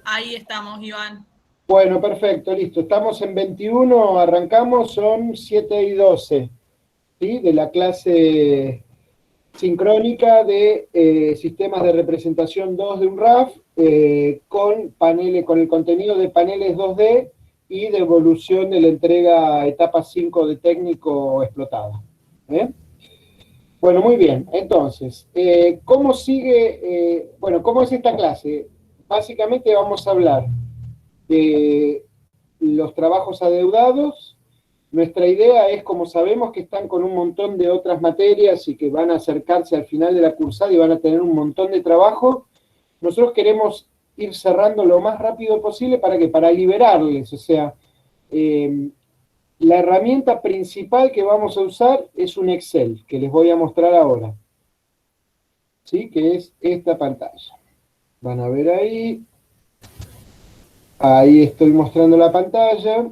Ahí estamos, Iván. Bueno, perfecto, listo. Estamos en 21, arrancamos, son 7 y 12, ¿sí? De la clase sincrónica de sistemas de representación 2 de un RAF, con el contenido de paneles 2D y de evolución de la entrega etapa 5 de técnico explotada. ¿Eh? Bueno, muy bien. Entonces, ¿cómo sigue? ¿Cómo es esta clase? Básicamente vamos a hablar de los trabajos adeudados. Nuestra idea es, como sabemos que están con un montón de otras materias y que van a acercarse al final de la cursada y van a tener un montón de trabajo, nosotros queremos ir cerrando lo más rápido posible para liberarles. O sea, la herramienta principal que vamos a usar es un Excel, que les voy a mostrar ahora, ¿sí? Que es esta pantalla. Van a ver ahí. Ahí estoy mostrando la pantalla.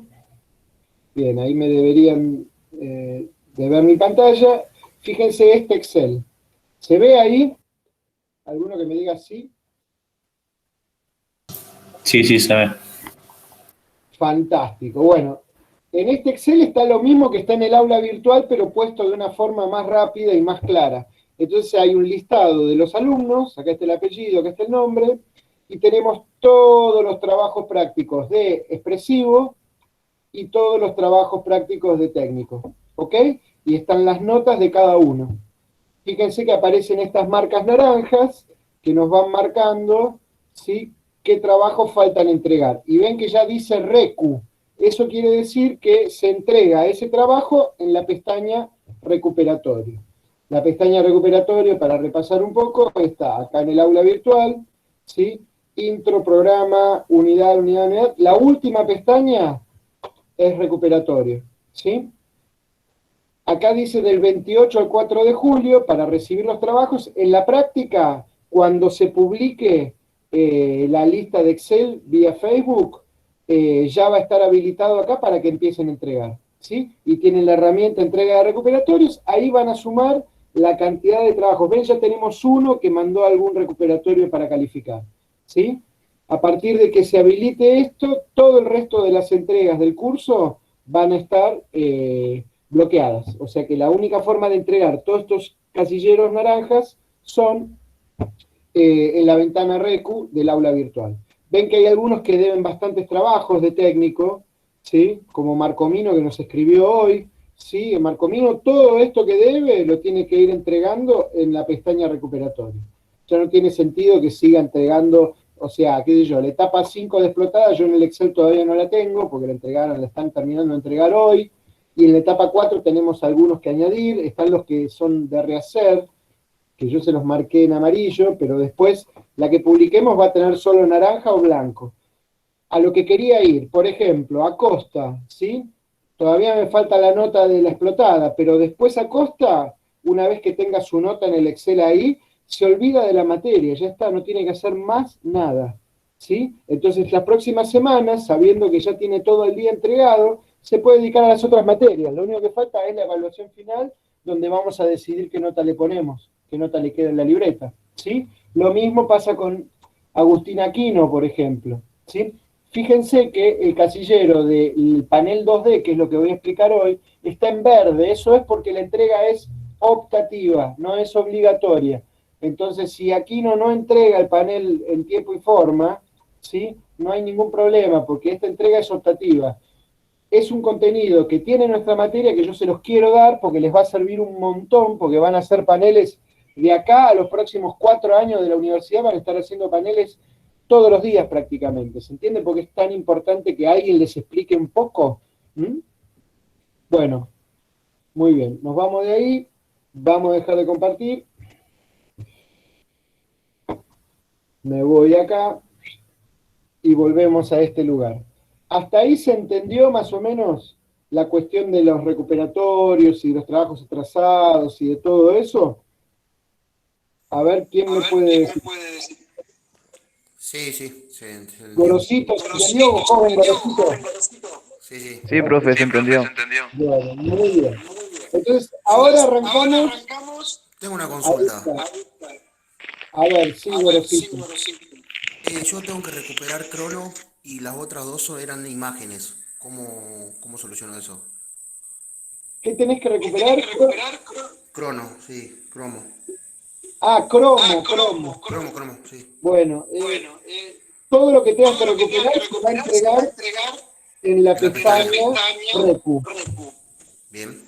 Bien, ahí me deberían de ver mi pantalla. Fíjense este Excel. ¿Se ve ahí? ¿Alguno que me diga sí? Sí, sí, se ve. Fantástico. Bueno, en este Excel está lo mismo que está en el aula virtual, pero puesto de una forma más rápida y más clara. Entonces hay un listado de los alumnos, acá está el apellido, acá está el nombre, y tenemos todos los trabajos prácticos de expresivo y todos los trabajos prácticos de técnico, ¿ok? Y están las notas de cada uno. Fíjense que aparecen estas marcas naranjas que nos van marcando, ¿sí?, qué trabajos faltan entregar. Y ven que ya dice recu. Eso quiere decir que se entrega ese trabajo en la pestaña recuperatorio. La pestaña recuperatorio, para repasar un poco, está acá en el aula virtual, ¿sí? Intro, programa, unidad, unidad, unidad. La última pestaña es recuperatorio, ¿sí? Acá dice del 28 al 4 de julio para recibir los trabajos. En la práctica, cuando se publique la lista de Excel vía Facebook, ya va a estar habilitado acá para que empiecen a entregar, ¿sí? Y tienen la herramienta entrega de recuperatorios, ahí van a sumar la cantidad de trabajos. Ven, ya tenemos uno que mandó algún recuperatorio para calificar, ¿sí? A partir de que se habilite esto, todo el resto de las entregas del curso van a estar bloqueadas. O sea que la única forma de entregar todos estos casilleros naranjas son en la ventana Recu del aula virtual. Ven que hay algunos que deben bastantes trabajos de técnico, ¿sí? Como Marcomino, que nos escribió hoy, ¿sí? Marcomino, todo esto que debe lo tiene que ir entregando en la pestaña recuperatorio. Ya no tiene sentido que siga entregando, o sea, qué sé yo, la etapa 5 de explotada, yo en el Excel todavía no la tengo, porque la están terminando de entregar hoy, y en la etapa 4 tenemos algunos que añadir, están los que son de rehacer, que yo se los marqué en amarillo, pero después la que publiquemos va a tener solo naranja o blanco. A lo que quería ir, por ejemplo, Acosta, ¿sí? Todavía me falta la nota de la explotada, pero después Acosta, una vez que tenga su nota en el Excel ahí, se olvida de la materia, ya está, no tiene que hacer más nada, ¿sí? Entonces las próximas semanas, sabiendo que ya tiene todo el día entregado, se puede dedicar a las otras materias. Lo único que falta es la evaluación final, donde vamos a decidir qué nota le ponemos, qué nota le queda en la libreta, ¿sí? Lo mismo pasa con Agustín Aquino, por ejemplo, ¿sí? Fíjense que el casillero del panel 2D, que es lo que voy a explicar hoy, está en verde. Eso es porque la entrega es optativa, no es obligatoria. Entonces, si Aquino no entrega el panel en tiempo y forma, ¿sí?, no hay ningún problema, porque esta entrega es optativa. Es un contenido que tiene nuestra materia que yo se los quiero dar porque les va a servir un montón, porque van a hacer paneles de acá a los próximos 4 años de la universidad, van a estar haciendo paneles todos los días prácticamente. ¿Se entiende por qué es tan importante que alguien les explique un poco? ¿Mm? Bueno, muy bien. Nos vamos de ahí. Vamos a dejar de compartir. Me voy acá y volvemos a este lugar. ¿Hasta ahí se entendió más o menos la cuestión de los recuperatorios y los trabajos atrasados y de todo eso? A ver, ¿quién me puede decir? Sí, sí, se entendió. Gorosito, ¿se entendió, joven Gorosito? Sí, sí. Sí, profe, se entendió. Bueno, muy bien. Entonces, ahora arrancamos. Tengo una consulta. A ver, sí, Gorosito. Yo tengo que recuperar Crono y las otras dos eran imágenes. ¿Cómo soluciono eso? ¿Qué tenés que recuperar? Crono, sí, cromo. Ah, cromo. Cromo, sí. Bueno, todo lo que tengas que recuperar se va a entregar en la En la pestaña. pestaña Recu, Bien.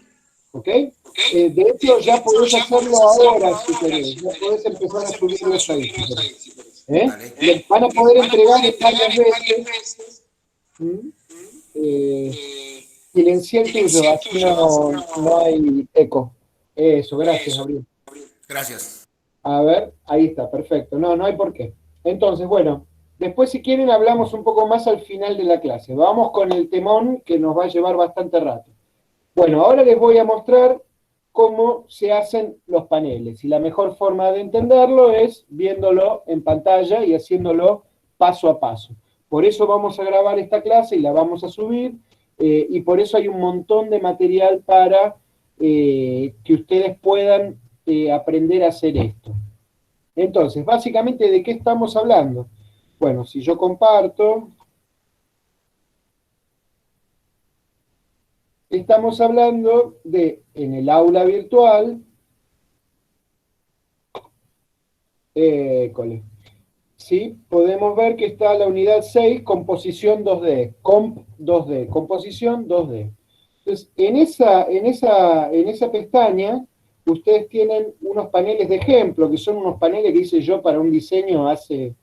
¿ok? De hecho, ya podés hacerlo ahora si querés, ya podés empezar a subirlos ahí si querés. ¿Eh? Dale. Lo van a poder entregar en varias veces. ¿Mm? Eh, Silencié el tuyo, así no hay eco. Eso, gracias, Gabriel. Gracias. A ver, ahí está, perfecto. No hay por qué. Entonces, bueno, después si quieren hablamos un poco más al final de la clase. Vamos con el temón que nos va a llevar bastante rato. Bueno, ahora les voy a mostrar cómo se hacen los paneles. Y la mejor forma de entenderlo es viéndolo en pantalla y haciéndolo paso a paso. Por eso vamos a grabar esta clase y la vamos a subir. Y por eso hay un montón de material para que ustedes puedan aprender a hacer esto. Entonces, básicamente, ¿de qué estamos hablando? Bueno, si yo comparto, estamos hablando de, en el aula virtual, école, ¿sí? Podemos ver que está la unidad 6, composición 2D, comp 2D, composición 2D. Entonces, en esa pestaña, ustedes tienen unos paneles de ejemplo, que son unos paneles que hice yo para un diseño hace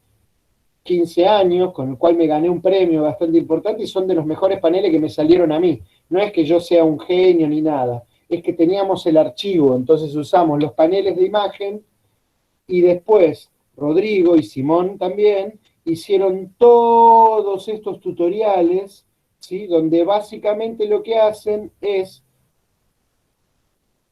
15 años, con el cual me gané un premio bastante importante y son de los mejores paneles que me salieron a mí. No es que yo sea un genio ni nada, es que teníamos el archivo, entonces usamos los paneles de imagen y después Rodrigo y Simón también hicieron todos estos tutoriales, ¿sí? Donde básicamente lo que hacen es,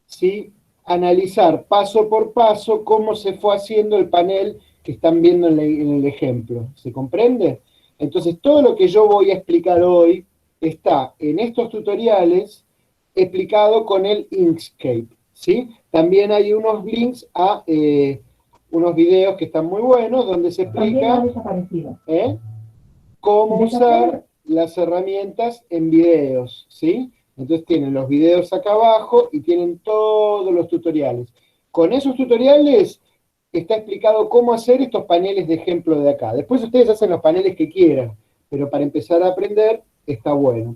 ¿sí? Analizar paso por paso cómo se fue haciendo el panel que están viendo en el ejemplo. ¿Se comprende? Entonces, todo lo que yo voy a explicar hoy está en estos tutoriales explicado con el Inkscape, ¿sí? También hay unos links a unos videos que están muy buenos donde se explica cómo usar las herramientas en videos, ¿sí? Entonces tienen los videos acá abajo y tienen todos los tutoriales. Con esos tutoriales está explicado cómo hacer estos paneles de ejemplo de acá. Después ustedes hacen los paneles que quieran, pero para empezar a aprender está bueno.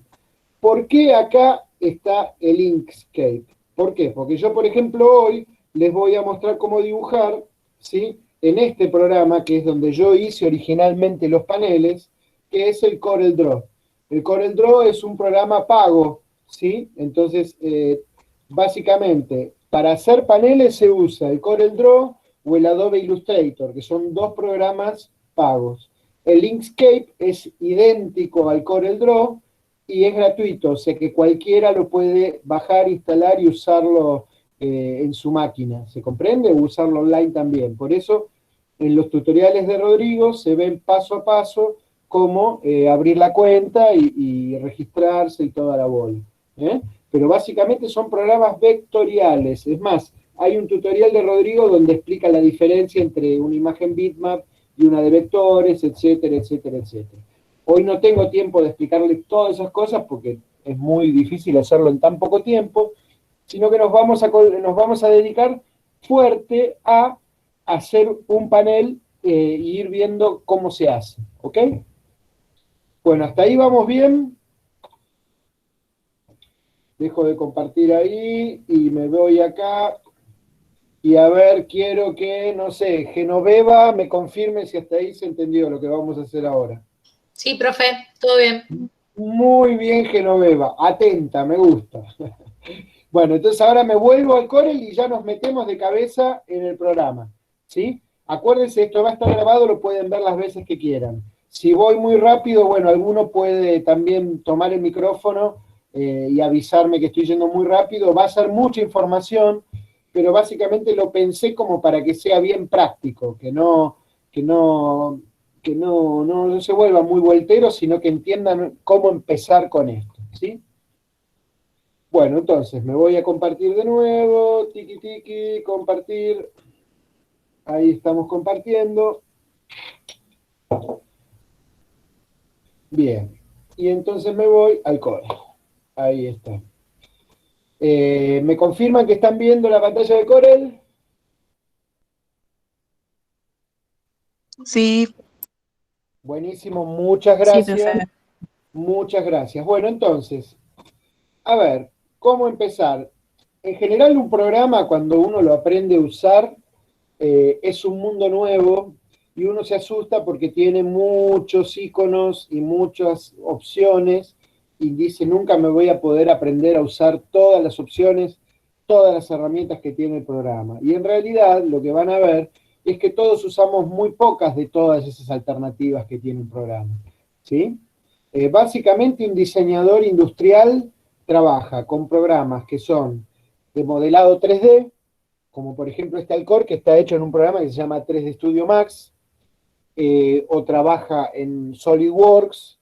¿Por qué acá está el Inkscape? ¿Por qué? Porque yo, por ejemplo, hoy les voy a mostrar cómo dibujar, ¿sí? En este programa, que es donde yo hice originalmente los paneles, que es el CorelDRAW. El CorelDRAW es un programa pago, ¿sí? Entonces, básicamente, para hacer paneles se usa el CorelDRAW o el Adobe Illustrator, que son dos programas pagos. El Inkscape es idéntico al CorelDRAW, y es gratuito, o sea que cualquiera lo puede bajar, instalar y usarlo en su máquina, ¿se comprende? O usarlo online también. Por eso, en los tutoriales de Rodrigo se ven paso a paso cómo abrir la cuenta y registrarse y toda la bola. ¿Eh? Pero básicamente son programas vectoriales. Es más, hay un tutorial de Rodrigo donde explica la diferencia entre una imagen bitmap y una de vectores, etcétera, etcétera, etcétera. Hoy no tengo tiempo de explicarle todas esas cosas porque es muy difícil hacerlo en tan poco tiempo, sino que nos vamos a dedicar fuerte a hacer un panel e ir viendo cómo se hace, ¿ok? Bueno, hasta ahí vamos bien. Dejo de compartir ahí y me voy acá. Y a ver, quiero que, no sé, Genoveva me confirme si hasta ahí se entendió lo que vamos a hacer ahora. Sí, profe, todo bien. Muy bien, Genoveva. Atenta, me gusta. Bueno, entonces ahora me vuelvo al Corel y ya nos metemos de cabeza en el programa, ¿sí? Acuérdense, esto va a estar grabado, lo pueden ver las veces que quieran. Si voy muy rápido, bueno, alguno puede también tomar el micrófono y avisarme que estoy yendo muy rápido. Va a ser mucha información, pero básicamente lo pensé como para que sea bien práctico, que no, no se vuelva muy voltero, sino que entiendan cómo empezar con esto, ¿sí? Bueno, entonces me voy a compartir de nuevo, tiki tiki, compartir, ahí estamos compartiendo. Bien. Y entonces me voy al Corel. Ahí está. ¿Me confirman que están viendo la pantalla de Corel? Sí, Buenísimo, muchas sí, gracias. profe. Muchas gracias. Bueno, entonces, a ver, ¿cómo empezar? En general, un programa, cuando uno lo aprende a usar, es un mundo nuevo y uno se asusta porque tiene muchos iconos y muchas opciones y dice, nunca me voy a poder aprender a usar todas las opciones, todas las herramientas que tiene el programa. Y en realidad, lo que van a ver es que todos usamos muy pocas de todas esas alternativas que tiene un programa. ¿Sí? Básicamente, un diseñador industrial trabaja con programas que son de modelado 3D, como por ejemplo este Alcor, que está hecho en un programa que se llama 3D Studio Max, o trabaja en SolidWorks,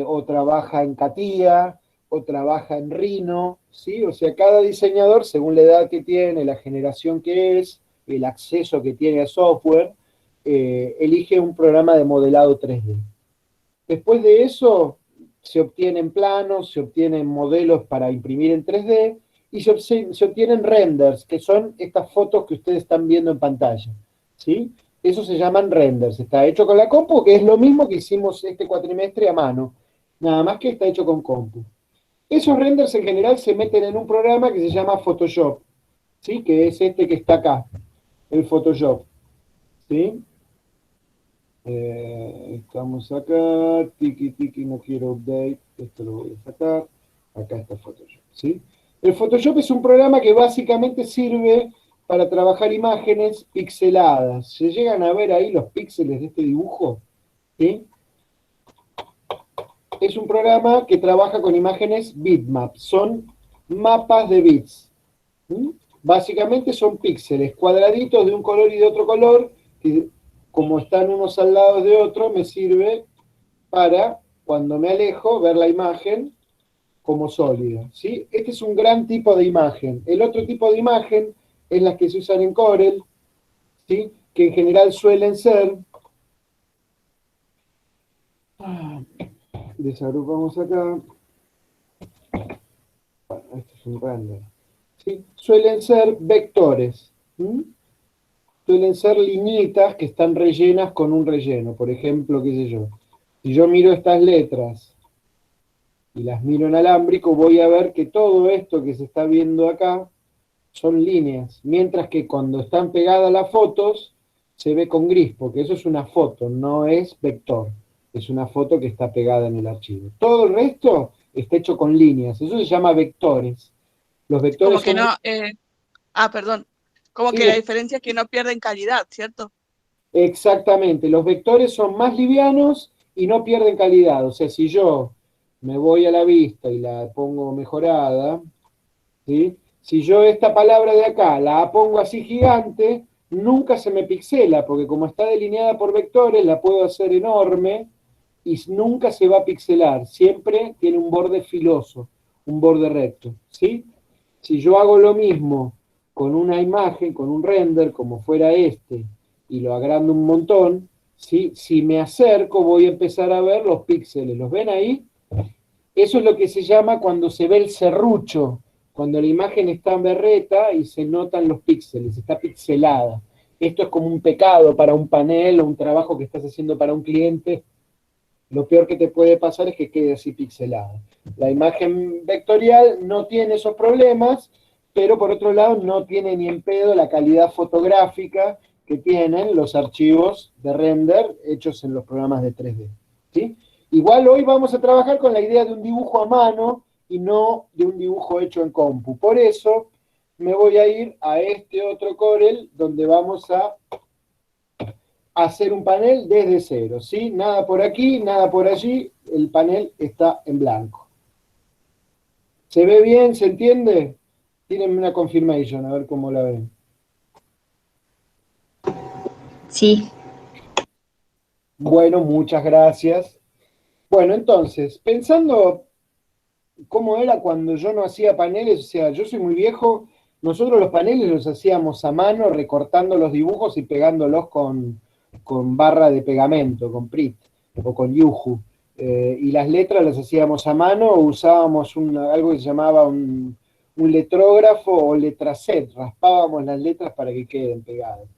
o trabaja en CATIA, o trabaja en Rhino, ¿sí? O sea, cada diseñador, según la edad que tiene, la generación que es, el acceso que tiene a software, elige un programa de modelado 3D. Después de eso, se obtienen planos, se obtienen modelos para imprimir en 3D y se obtienen renders, que son estas fotos que ustedes están viendo en pantalla. ¿Sí? Eso se llaman renders. Está hecho con la compu, que es lo mismo que hicimos este cuatrimestre a mano, nada más que está hecho con compu. Esos renders en general se meten en un programa que se llama Photoshop, ¿sí? Que es este que está acá, el Photoshop. ¿Sí? Estamos acá, tiki tiki, no quiero update, esto lo voy a sacar, acá está Photoshop, ¿sí? El Photoshop es un programa que básicamente sirve para trabajar imágenes pixeladas. ¿Se llegan a ver ahí los píxeles de este dibujo? ¿Sí? Es un programa que trabaja con imágenes bitmap, son mapas de bits. ¿Mm? Básicamente son píxeles, cuadraditos de un color y de otro color, que como están unos al lado de otro, me sirve para, cuando me alejo, ver la imagen como sólida, ¿sí? Este es un gran tipo de imagen. El otro tipo de imagen es las que se usan en Corel, ¿sí? Que en general suelen ser, desagrupamos acá, bueno, este es un render, ¿sí? Suelen ser vectores, ¿sí? Suelen ser liñitas que están rellenas con un relleno. Por ejemplo, qué sé yo, si yo miro estas letras y las miro en alámbrico, voy a ver que todo esto que se está viendo acá son líneas, mientras que cuando están pegadas las fotos se ve con gris, porque eso es una foto, no es vector, es una foto que está pegada en el archivo. Todo el resto está hecho con líneas, eso se llama vectores. Los Como vectores que son... no, perdón, como Sí, que la diferencia es que no pierden calidad, ¿cierto? exactamente, los vectores son más livianos y no pierden calidad. O sea, si yo me voy a la vista y la pongo mejorada, ¿sí? Si yo esta palabra de acá la pongo así gigante, nunca se me pixela, porque como está delineada por vectores, la puedo hacer enorme y nunca se va a pixelar. Siempre tiene un borde filoso, un borde recto, ¿sí? Si yo hago lo mismo con una imagen, con un render, como fuera este, y lo agrando un montón, ¿sí? Si me acerco voy a empezar a ver los píxeles. ¿Los ven ahí? Eso es lo que se llama cuando se ve el serrucho, cuando la imagen está en berreta y se notan los píxeles, está pixelada. Esto es como un pecado para un panel o un trabajo que estás haciendo para un cliente. Lo peor que te puede pasar es que quede así pixelada. La imagen vectorial no tiene esos problemas, pero por otro lado no tiene ni en pedo la calidad fotográfica que tienen los archivos de render hechos en los programas de 3D. ¿Sí? Igual hoy vamos a trabajar con la idea de un dibujo a mano y no de un dibujo hecho en compu. Por eso me voy a ir a este otro Corel donde vamos a hacer un panel desde cero, ¿sí? Nada por aquí, nada por allí, el panel está en blanco. ¿Se ve bien? ¿Se entiende? Tírenme una confirmation, a ver cómo la ven. Sí. Bueno, muchas gracias. Bueno, entonces, pensando cómo era cuando yo no hacía paneles, o sea, yo soy muy viejo, nosotros los paneles los hacíamos a mano, recortando los dibujos y pegándolos con barra de pegamento, con Prit o con Yuhu. Y las letras las hacíamos a mano o usábamos algo que se llamaba un letrógrafo o letraset, raspábamos las letras para que queden pegadas.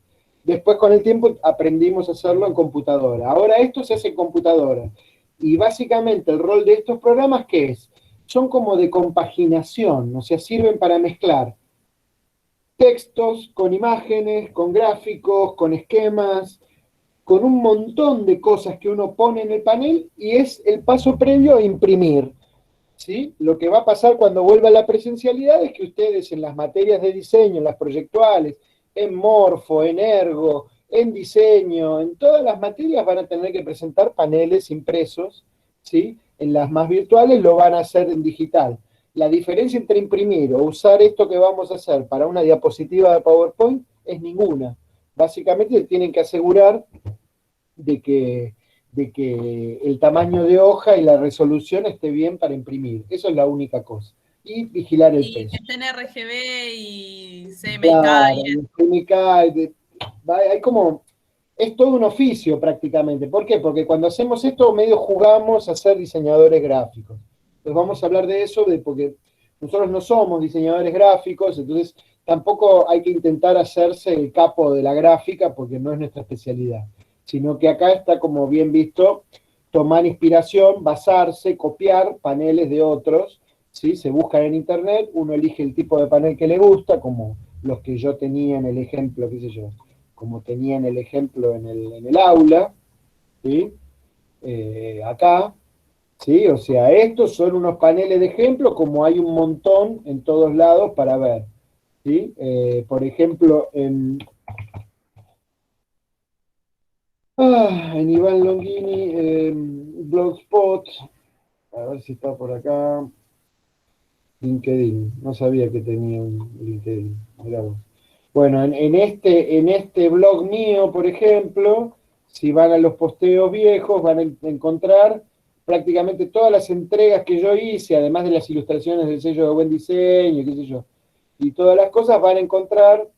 Después con el tiempo aprendimos a hacerlo en computadora. Ahora esto se hace en computadora. Y básicamente el rol de estos programas, ¿qué es? Son como de compaginación, o sea, sirven para mezclar textos con imágenes, con gráficos, con esquemas, con un montón de cosas que uno pone en el panel y es el paso previo a imprimir. ¿Sí? Lo que va a pasar cuando vuelva a la presencialidad es que ustedes en las materias de diseño, en las proyectuales, en Morfo, en Ergo, en diseño, en todas las materias van a tener que presentar paneles impresos, ¿sí? En las más virtuales lo van a hacer en digital. La diferencia entre imprimir o usar esto que vamos a hacer para una diapositiva de PowerPoint es ninguna. Básicamente tienen que asegurar de que el tamaño de hoja y la resolución esté bien para imprimir. Eso es la única cosa. Y vigilar el Y peso. que esté en RGB y CMYK. Claro, hay como, es todo un oficio prácticamente. ¿Por qué? Porque cuando hacemos esto medio jugamos a ser diseñadores gráficos. Entonces vamos a hablar de eso, porque nosotros no somos diseñadores gráficos, entonces tampoco hay que intentar hacerse el capo de la gráfica porque no es nuestra especialidad, sino que acá está como bien visto, tomar inspiración, basarse, copiar paneles de otros, ¿sí? Se buscan en internet, uno elige el tipo de panel que le gusta, como los que yo tenía en el ejemplo, qué sé yo, como tenía en el ejemplo en el aula, ¿sí? Acá, ¿sí? O sea, estos son unos paneles de ejemplo, como hay un montón en todos lados para ver, ¿sí? Por ejemplo, en Iván Longini, Blogspot, a ver si está por acá, LinkedIn, no sabía que tenía un LinkedIn, mirá vos. Bueno, en este blog mío, por ejemplo, si van a los posteos viejos, van a encontrar prácticamente todas las entregas que yo hice, además de las ilustraciones del sello de buen diseño, qué sé yo, y todas las cosas, van a encontrar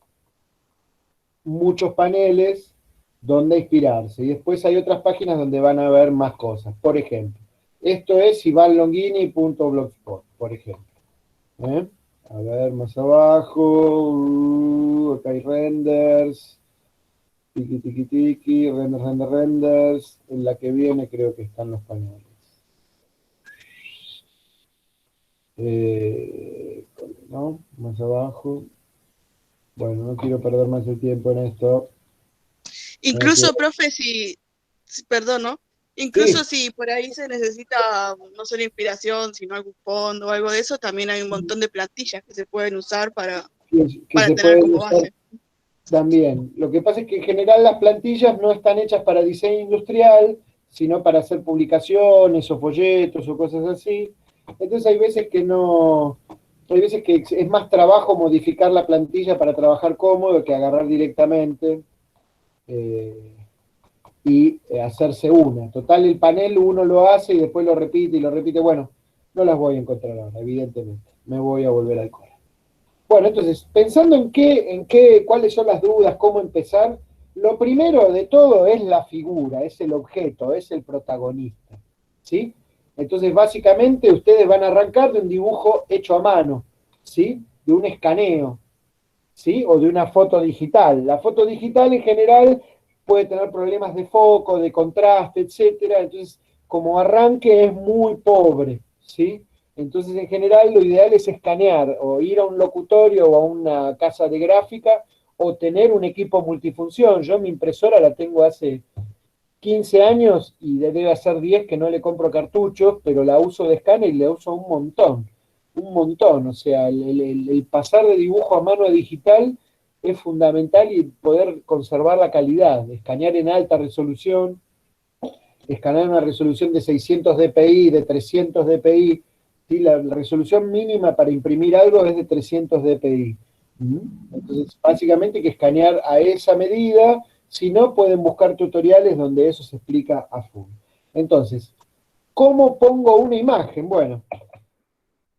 muchos paneles donde inspirarse. Y después hay otras páginas donde van a ver más cosas. Por ejemplo, esto es ivanlongini.blogspot, por ejemplo. A ver, más abajo, acá hay renders, tiki tiki tiki, renders. En la que viene creo que están los paneles. ¿No? Más abajo. Bueno, no quiero perder más el tiempo en esto. Incluso, profe, perdón, ¿no? Incluso Sí. si por ahí se necesita no solo inspiración, sino algún fondo o algo de eso, también hay un montón de plantillas que se pueden usar para Que se tener pueden como usar base. también. Lo que pasa es que en general las plantillas no están hechas para diseño industrial, sino para hacer publicaciones o folletos o cosas así. Entonces hay veces que no, hay veces que es más trabajo modificar la plantilla para trabajar cómodo que agarrar directamente y hacerse una. Total, el panel uno lo hace y después lo repite y lo repite. Bueno, no las voy a encontrar ahora, evidentemente. Me voy a volver al cole. Bueno, entonces, pensando cuáles son las dudas, cómo empezar, lo primero de todo es la figura, es el objeto, es el protagonista, ¿sí? Entonces, básicamente, ustedes van a arrancar de un dibujo hecho a mano, ¿sí? De un escaneo, ¿sí? O de una foto digital. La foto digital, en general, puede tener problemas de foco, de contraste, etcétera. Entonces, como arranque es muy pobre, ¿sí? Entonces, en general, lo ideal es escanear o ir a un locutorio o a una casa de gráfica o tener un equipo multifunción. Yo mi impresora la tengo hace 15 años y debe hacer 10 que no le compro cartuchos, pero la uso de escáner y la uso un montón. O sea, el pasar de dibujo a mano a digital es fundamental y poder conservar la calidad, escanear en alta resolución, escanear una resolución de 600 dpi, de 300 dpi, ¿sí? La resolución mínima para imprimir algo es de 300 dpi. Entonces, básicamente hay que escanear a esa medida, si no, pueden buscar tutoriales donde eso se explica a full. Entonces, ¿cómo pongo una imagen? Bueno,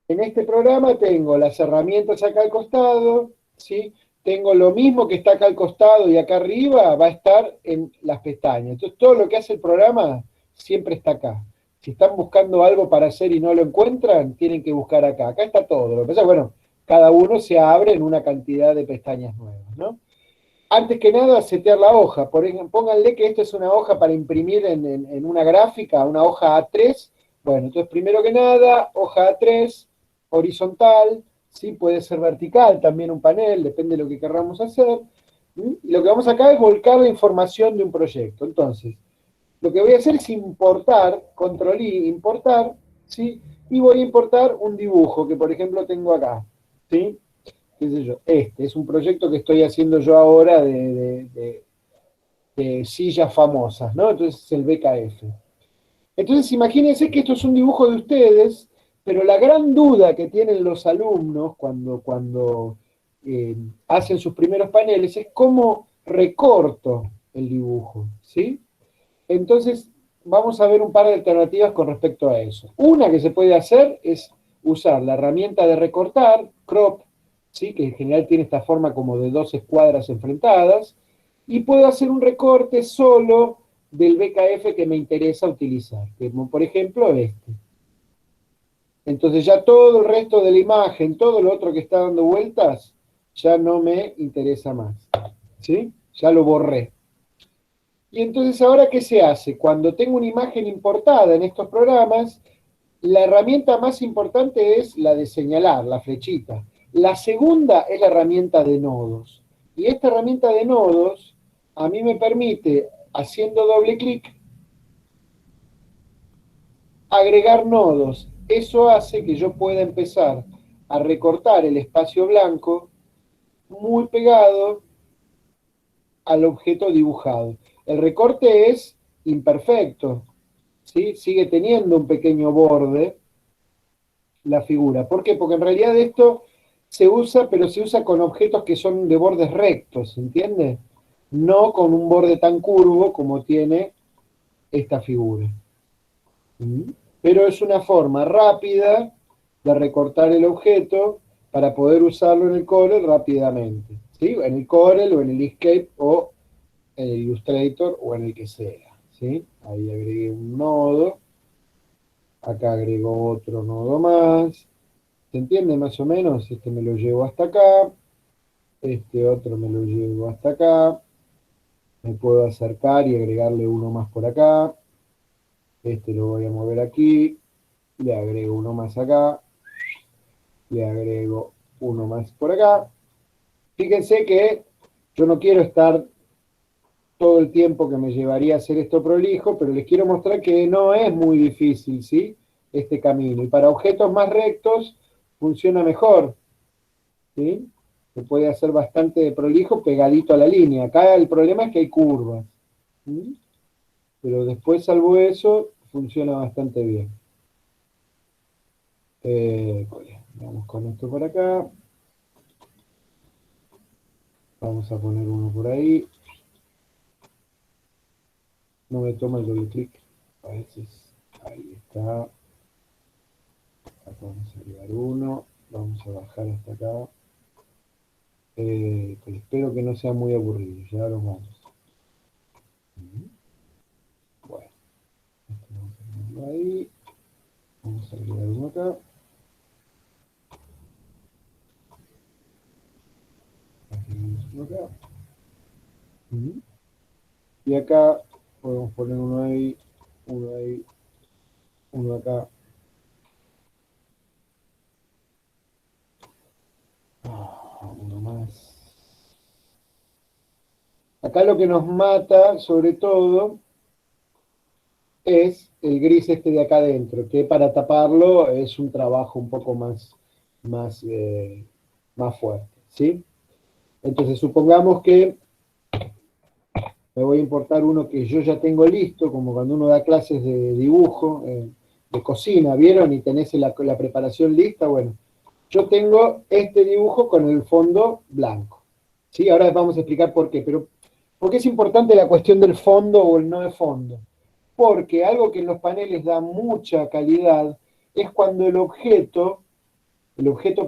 en este programa tengo las herramientas acá al costado, ¿sí? tengo lo mismo que está acá al costado y acá arriba, va a estar en las pestañas. Entonces todo lo que hace el programa siempre está acá. Si están buscando algo para hacer y no lo encuentran, tienen que buscar acá. Acá está todo. Lo que pasa es, bueno, cada uno se abre en una cantidad de pestañas nuevas, ¿no? Antes que nada, setear la hoja. Por ejemplo, pónganle que esto es una hoja para imprimir en una gráfica, una hoja A3. Bueno, entonces primero que nada, hoja A3, horizontal, ¿sí? Puede ser vertical también un panel, depende de lo que querramos hacer. Y lo que vamos acá es volcar la información de un proyecto. Entonces, lo que voy a hacer es importar, control I, importar, ¿sí? Y voy a importar un dibujo que, por ejemplo, tengo acá, ¿sí? Qué sé yo, este es un proyecto que estoy haciendo yo ahora de sillas famosas, ¿no? Entonces es el BKF. Entonces imagínense que esto es un dibujo de ustedes, pero la gran duda que tienen los alumnos cuando hacen sus primeros paneles es cómo recorto el dibujo, ¿sí? Entonces vamos a ver un par de alternativas con respecto a eso. Una que se puede hacer es usar la herramienta de recortar, crop, ¿sí? Que en general tiene esta forma como de dos escuadras enfrentadas, y puedo hacer un recorte solo del BKF que me interesa utilizar, como por ejemplo este. Entonces ya todo el resto de la imagen, todo lo otro que está dando vueltas, ya no me interesa más, ¿sí? Ya lo borré. Y entonces ahora, ¿qué se hace? Cuando tengo una imagen importada en estos programas, la herramienta más importante es la de señalar, la flechita. La segunda es la herramienta de nodos. Y esta herramienta de nodos a mí me permite, haciendo doble clic, agregar nodos. Eso hace que yo pueda empezar a recortar el espacio blanco muy pegado al objeto dibujado. El recorte es imperfecto, ¿sí? Sigue teniendo un pequeño borde la figura. ¿Por qué? Porque en realidad esto se usa, pero se usa con objetos que son de bordes rectos, ¿entiende? No con un borde tan curvo como tiene esta figura. ¿Mm? Pero es una forma rápida de recortar el objeto para poder usarlo en el Corel rápidamente, ¿sí? En el Corel o en el Inkscape o en el Illustrator o en el que sea, ¿sí? Ahí agregué un nodo, acá agrego otro nodo más, ¿se entiende más o menos? Este me lo llevo hasta acá, este otro me lo llevo hasta acá, me puedo acercar y agregarle uno más por acá, este lo voy a mover aquí, le agrego uno más acá, le agrego uno más por acá. Fíjense que yo no quiero estar todo el tiempo que me llevaría a hacer esto prolijo, pero les quiero mostrar que no es muy difícil, ¿sí? Este camino. Y para objetos más rectos funciona mejor, ¿sí? Se puede hacer bastante prolijo pegadito a la línea. Acá el problema es que hay curvas, ¿sí? Pero después, salvo eso, funciona bastante bien. Vamos con esto por acá. Vamos a poner uno por ahí. No me toma el doble clic. A veces. Ahí está. Acá vamos a agregar uno. Vamos a bajar hasta acá. Pues espero que no sea muy aburrido. Ya nos vamos. Bueno. Esto vamos a ponerlo ahí. Vamos a agregar uno acá. Agregamos uno acá. Y acá podemos poner uno ahí, uno acá. Uno más. Acá lo que nos mata, sobre todo, es el gris este de acá adentro, que para taparlo es un trabajo un poco más fuerte, ¿sí? Entonces, supongamos que me voy a importar uno que yo ya tengo listo, como cuando uno da clases de dibujo, de cocina, ¿vieron? Y tenés la preparación lista, bueno. Yo tengo este dibujo con el fondo blanco, ¿sí? Ahora vamos a explicar por qué, pero ¿por qué es importante la cuestión del fondo o el no de fondo? Porque algo que en los paneles da mucha calidad es cuando el objeto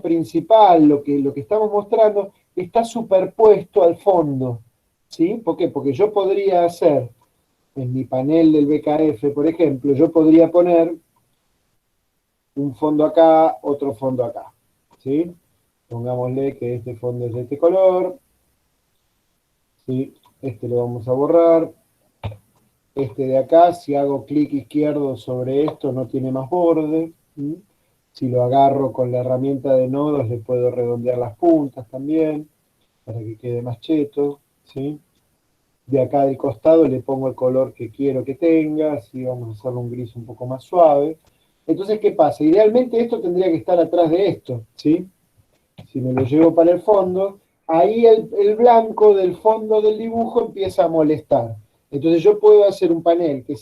principal, lo que estamos mostrando, está superpuesto al fondo, ¿sí? ¿Por qué? Porque yo podría hacer, en mi panel del BKF, por ejemplo, yo podría poner un fondo acá, otro fondo acá, ¿sí? Pongámosle que este fondo es de este color, ¿sí? Este lo vamos a borrar. Este de acá, si hago clic izquierdo sobre esto, no tiene más borde. ¿Sí? Si lo agarro con la herramienta de nodos, le puedo redondear las puntas también, para que quede más cheto. ¿Sí? De acá del costado le pongo el color que quiero que tenga, así vamos a hacerle un gris un poco más suave. Entonces, ¿qué pasa? Idealmente esto tendría que estar atrás de esto, ¿sí? Si me lo llevo para el fondo, ahí el blanco del fondo del dibujo empieza a molestar. Entonces yo puedo hacer un panel que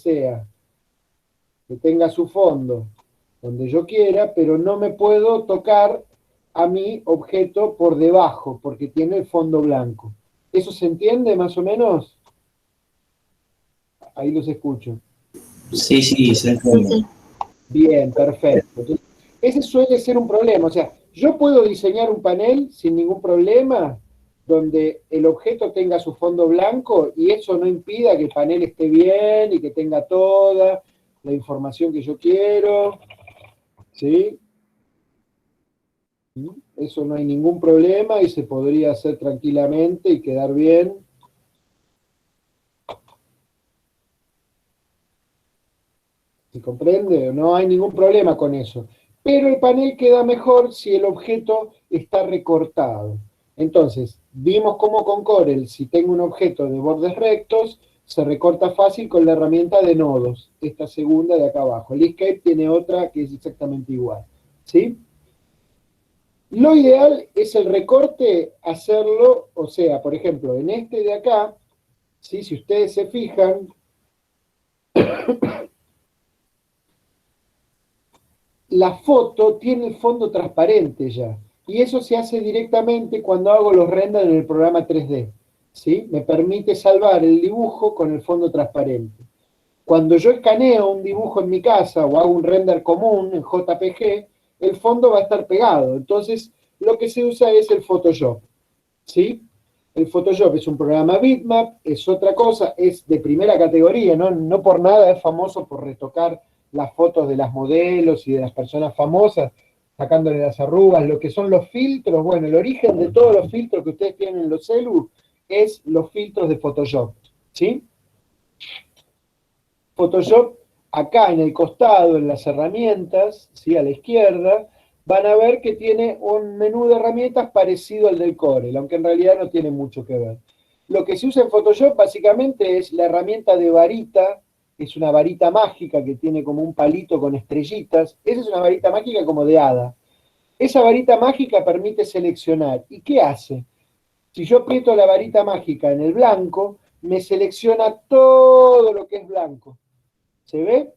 tenga su fondo donde yo quiera, pero no me puedo tocar a mi objeto por debajo, porque tiene el fondo blanco. ¿Eso se entiende más o menos? Ahí los escucho. Sí, sí, se entiende. Bien, perfecto. Entonces, ese suele ser un problema. O sea, yo puedo diseñar un panel sin ningún problema, donde el objeto tenga su fondo blanco y eso no impida que el panel esté bien y que tenga toda la información que yo quiero. ¿Sí? Eso no hay ningún problema y se podría hacer tranquilamente y quedar bien. ¿Se comprende? No hay ningún problema con eso. Pero el panel queda mejor si el objeto está recortado. Entonces, vimos cómo con Corel, si tengo un objeto de bordes rectos, se recorta fácil con la herramienta de nodos, esta segunda de acá abajo. El Escape tiene otra que es exactamente igual. ¿Sí? Lo ideal es el recorte hacerlo, o sea, por ejemplo, en este de acá, ¿sí? Si ustedes se fijan, la foto tiene el fondo transparente ya. Y eso se hace directamente cuando hago los renders en el programa 3D. ¿Sí? Me permite salvar el dibujo con el fondo transparente. Cuando yo escaneo un dibujo en mi casa o hago un render común en JPG, el fondo va a estar pegado. Entonces, lo que se usa es el Photoshop. ¿Sí? El Photoshop es un programa bitmap, es otra cosa, es de primera categoría, ¿no? No por nada es famoso por retocar las fotos de las modelos y de las personas famosas, sacándole las arrugas, lo que son los filtros. Bueno, el origen de todos los filtros que ustedes tienen en los celu es los filtros de Photoshop. ¿Sí? Photoshop, acá en el costado, en las herramientas, ¿sí? A la izquierda, van a ver que tiene un menú de herramientas parecido al del Corel, aunque en realidad no tiene mucho que ver. Lo que se usa en Photoshop básicamente es la herramienta de varita, es una varita mágica que tiene como un palito con estrellitas. Esa es una varita mágica como de hada. Esa varita mágica permite seleccionar. ¿Y qué hace? Si yo aprieto la varita mágica en el blanco, me selecciona todo lo que es blanco. ¿Se ve?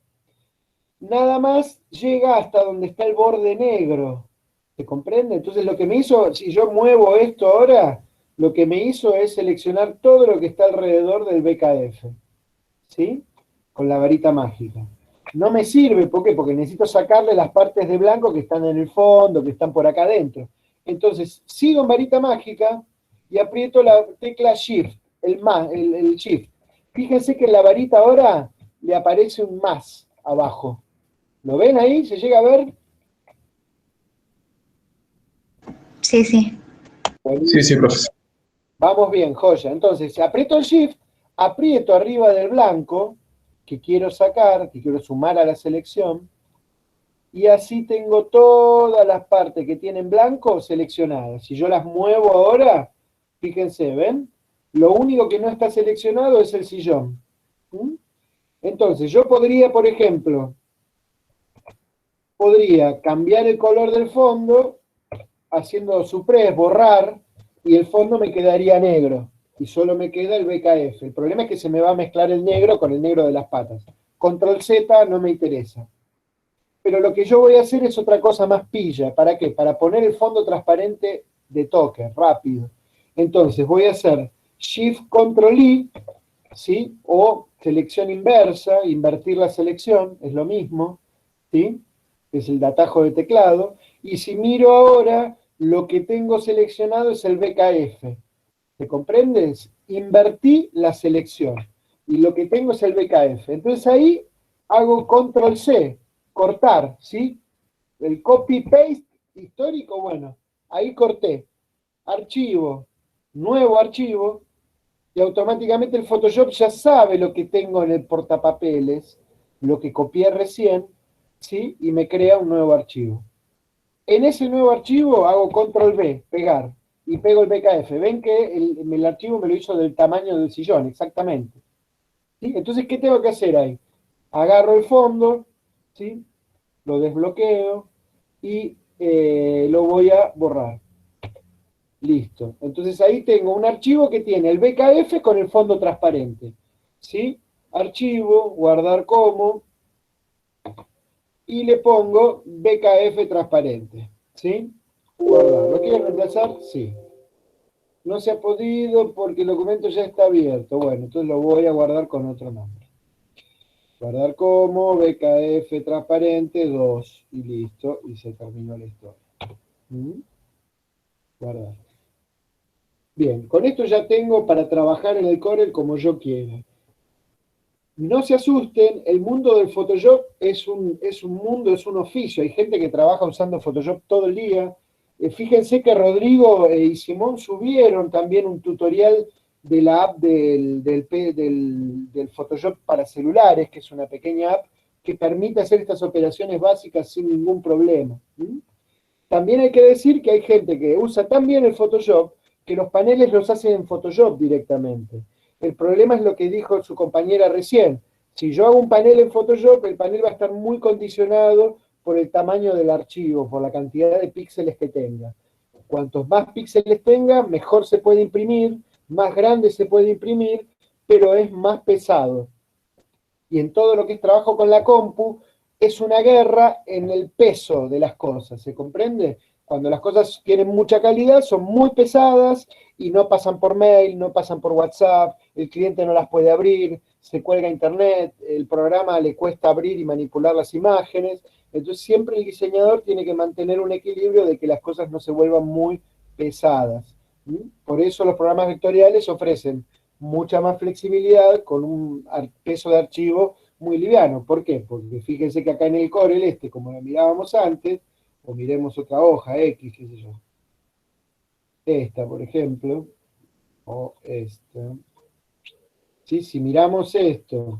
Nada más llega hasta donde está el borde negro. ¿Se comprende? Entonces lo que me hizo, si yo muevo esto ahora, lo que me hizo es seleccionar todo lo que está alrededor del BKF. ¿Sí? Con la varita mágica. No me sirve, ¿por qué? Porque necesito sacarle las partes de blanco que están en el fondo, que están por acá adentro. Entonces, sigo en varita mágica y aprieto la tecla Shift, el Shift. Fíjense que en la varita ahora le aparece un más abajo. ¿Lo ven ahí? ¿Se llega a ver? Sí, sí. Sí, sí, profesor. Vamos bien, joya. Entonces, aprieto el Shift, aprieto arriba del blanco que quiero sacar, que quiero sumar a la selección, y así tengo todas las partes que tienen blanco seleccionadas. Si yo las muevo ahora, fíjense, ¿ven? Lo único que no está seleccionado es el sillón. ¿Mm? Entonces, yo podría, por ejemplo, cambiar el color del fondo, haciendo suppress, borrar, y el fondo me quedaría negro, y solo me queda el BKF. El problema es que se me va a mezclar el negro con el negro de las patas. Control Z no me interesa. Pero lo que yo voy a hacer es otra cosa más pilla. ¿Para qué? Para poner el fondo transparente de toque, rápido. Entonces voy a hacer Shift Control I, ¿sí? O selección inversa, invertir la selección, es lo mismo, ¿sí? Es el de atajo de teclado. Y si miro ahora, lo que tengo seleccionado es el BKF. ¿Te comprendes? Invertí la selección. Y lo que tengo es el BKF. Entonces ahí hago control C, cortar, ¿sí? El copy-paste histórico, bueno, ahí corté. Archivo, nuevo archivo, y automáticamente el Photoshop ya sabe lo que tengo en el portapapeles, lo que copié recién, ¿sí? Y me crea un nuevo archivo. En ese nuevo archivo hago control V, pegar, y pego el BKF. Ven que el archivo me lo hizo del tamaño del sillón, exactamente. ¿Sí? Entonces, ¿qué tengo que hacer ahí? Agarro el fondo, ¿sí? Lo desbloqueo y lo voy a borrar. Listo. Entonces ahí tengo un archivo que tiene el BKF con el fondo transparente. ¿Sí? Archivo, guardar como, y le pongo BKF transparente. ¿Sí? Guardar. ¿Lo quieren reemplazar? Sí. No se ha podido porque el documento ya está abierto. Bueno, entonces lo voy a guardar con otro nombre. Guardar como, BKF transparente 2. Y listo. Y se terminó la historia. Guardar. Bien, con esto ya tengo para trabajar en el Corel como yo quiera. No se asusten, el mundo del Photoshop es un mundo, es un oficio. Hay gente que trabaja usando Photoshop todo el día. Fíjense que Rodrigo y Simón subieron también un tutorial de la app del Photoshop para celulares, que es una pequeña app que permite hacer estas operaciones básicas sin ningún problema. También hay que decir que hay gente que usa tan bien el Photoshop que los paneles los hacen en Photoshop directamente. El problema es lo que dijo su compañera recién. Si yo hago un panel en Photoshop, el panel va a estar muy condicionado por el tamaño del archivo, por la cantidad de píxeles que tenga. Cuantos más píxeles tenga, mejor se puede imprimir, más grande se puede imprimir, pero es más pesado. Y en todo lo que es trabajo con la compu, es una guerra en el peso de las cosas, ¿se comprende? Cuando las cosas tienen mucha calidad, son muy pesadas y no pasan por mail, no pasan por WhatsApp, el cliente no las puede abrir, se cuelga a internet, el programa le cuesta abrir y manipular las imágenes. Entonces siempre el diseñador tiene que mantener un equilibrio de que las cosas no se vuelvan muy pesadas. Por eso los programas vectoriales ofrecen mucha más flexibilidad con un peso de archivo muy liviano. ¿Por qué? Porque fíjense que acá en el Corel, como lo mirábamos antes, o miremos otra hoja, X, qué sé yo. Esta, por ejemplo, o esta. ¿Sí? Si miramos esto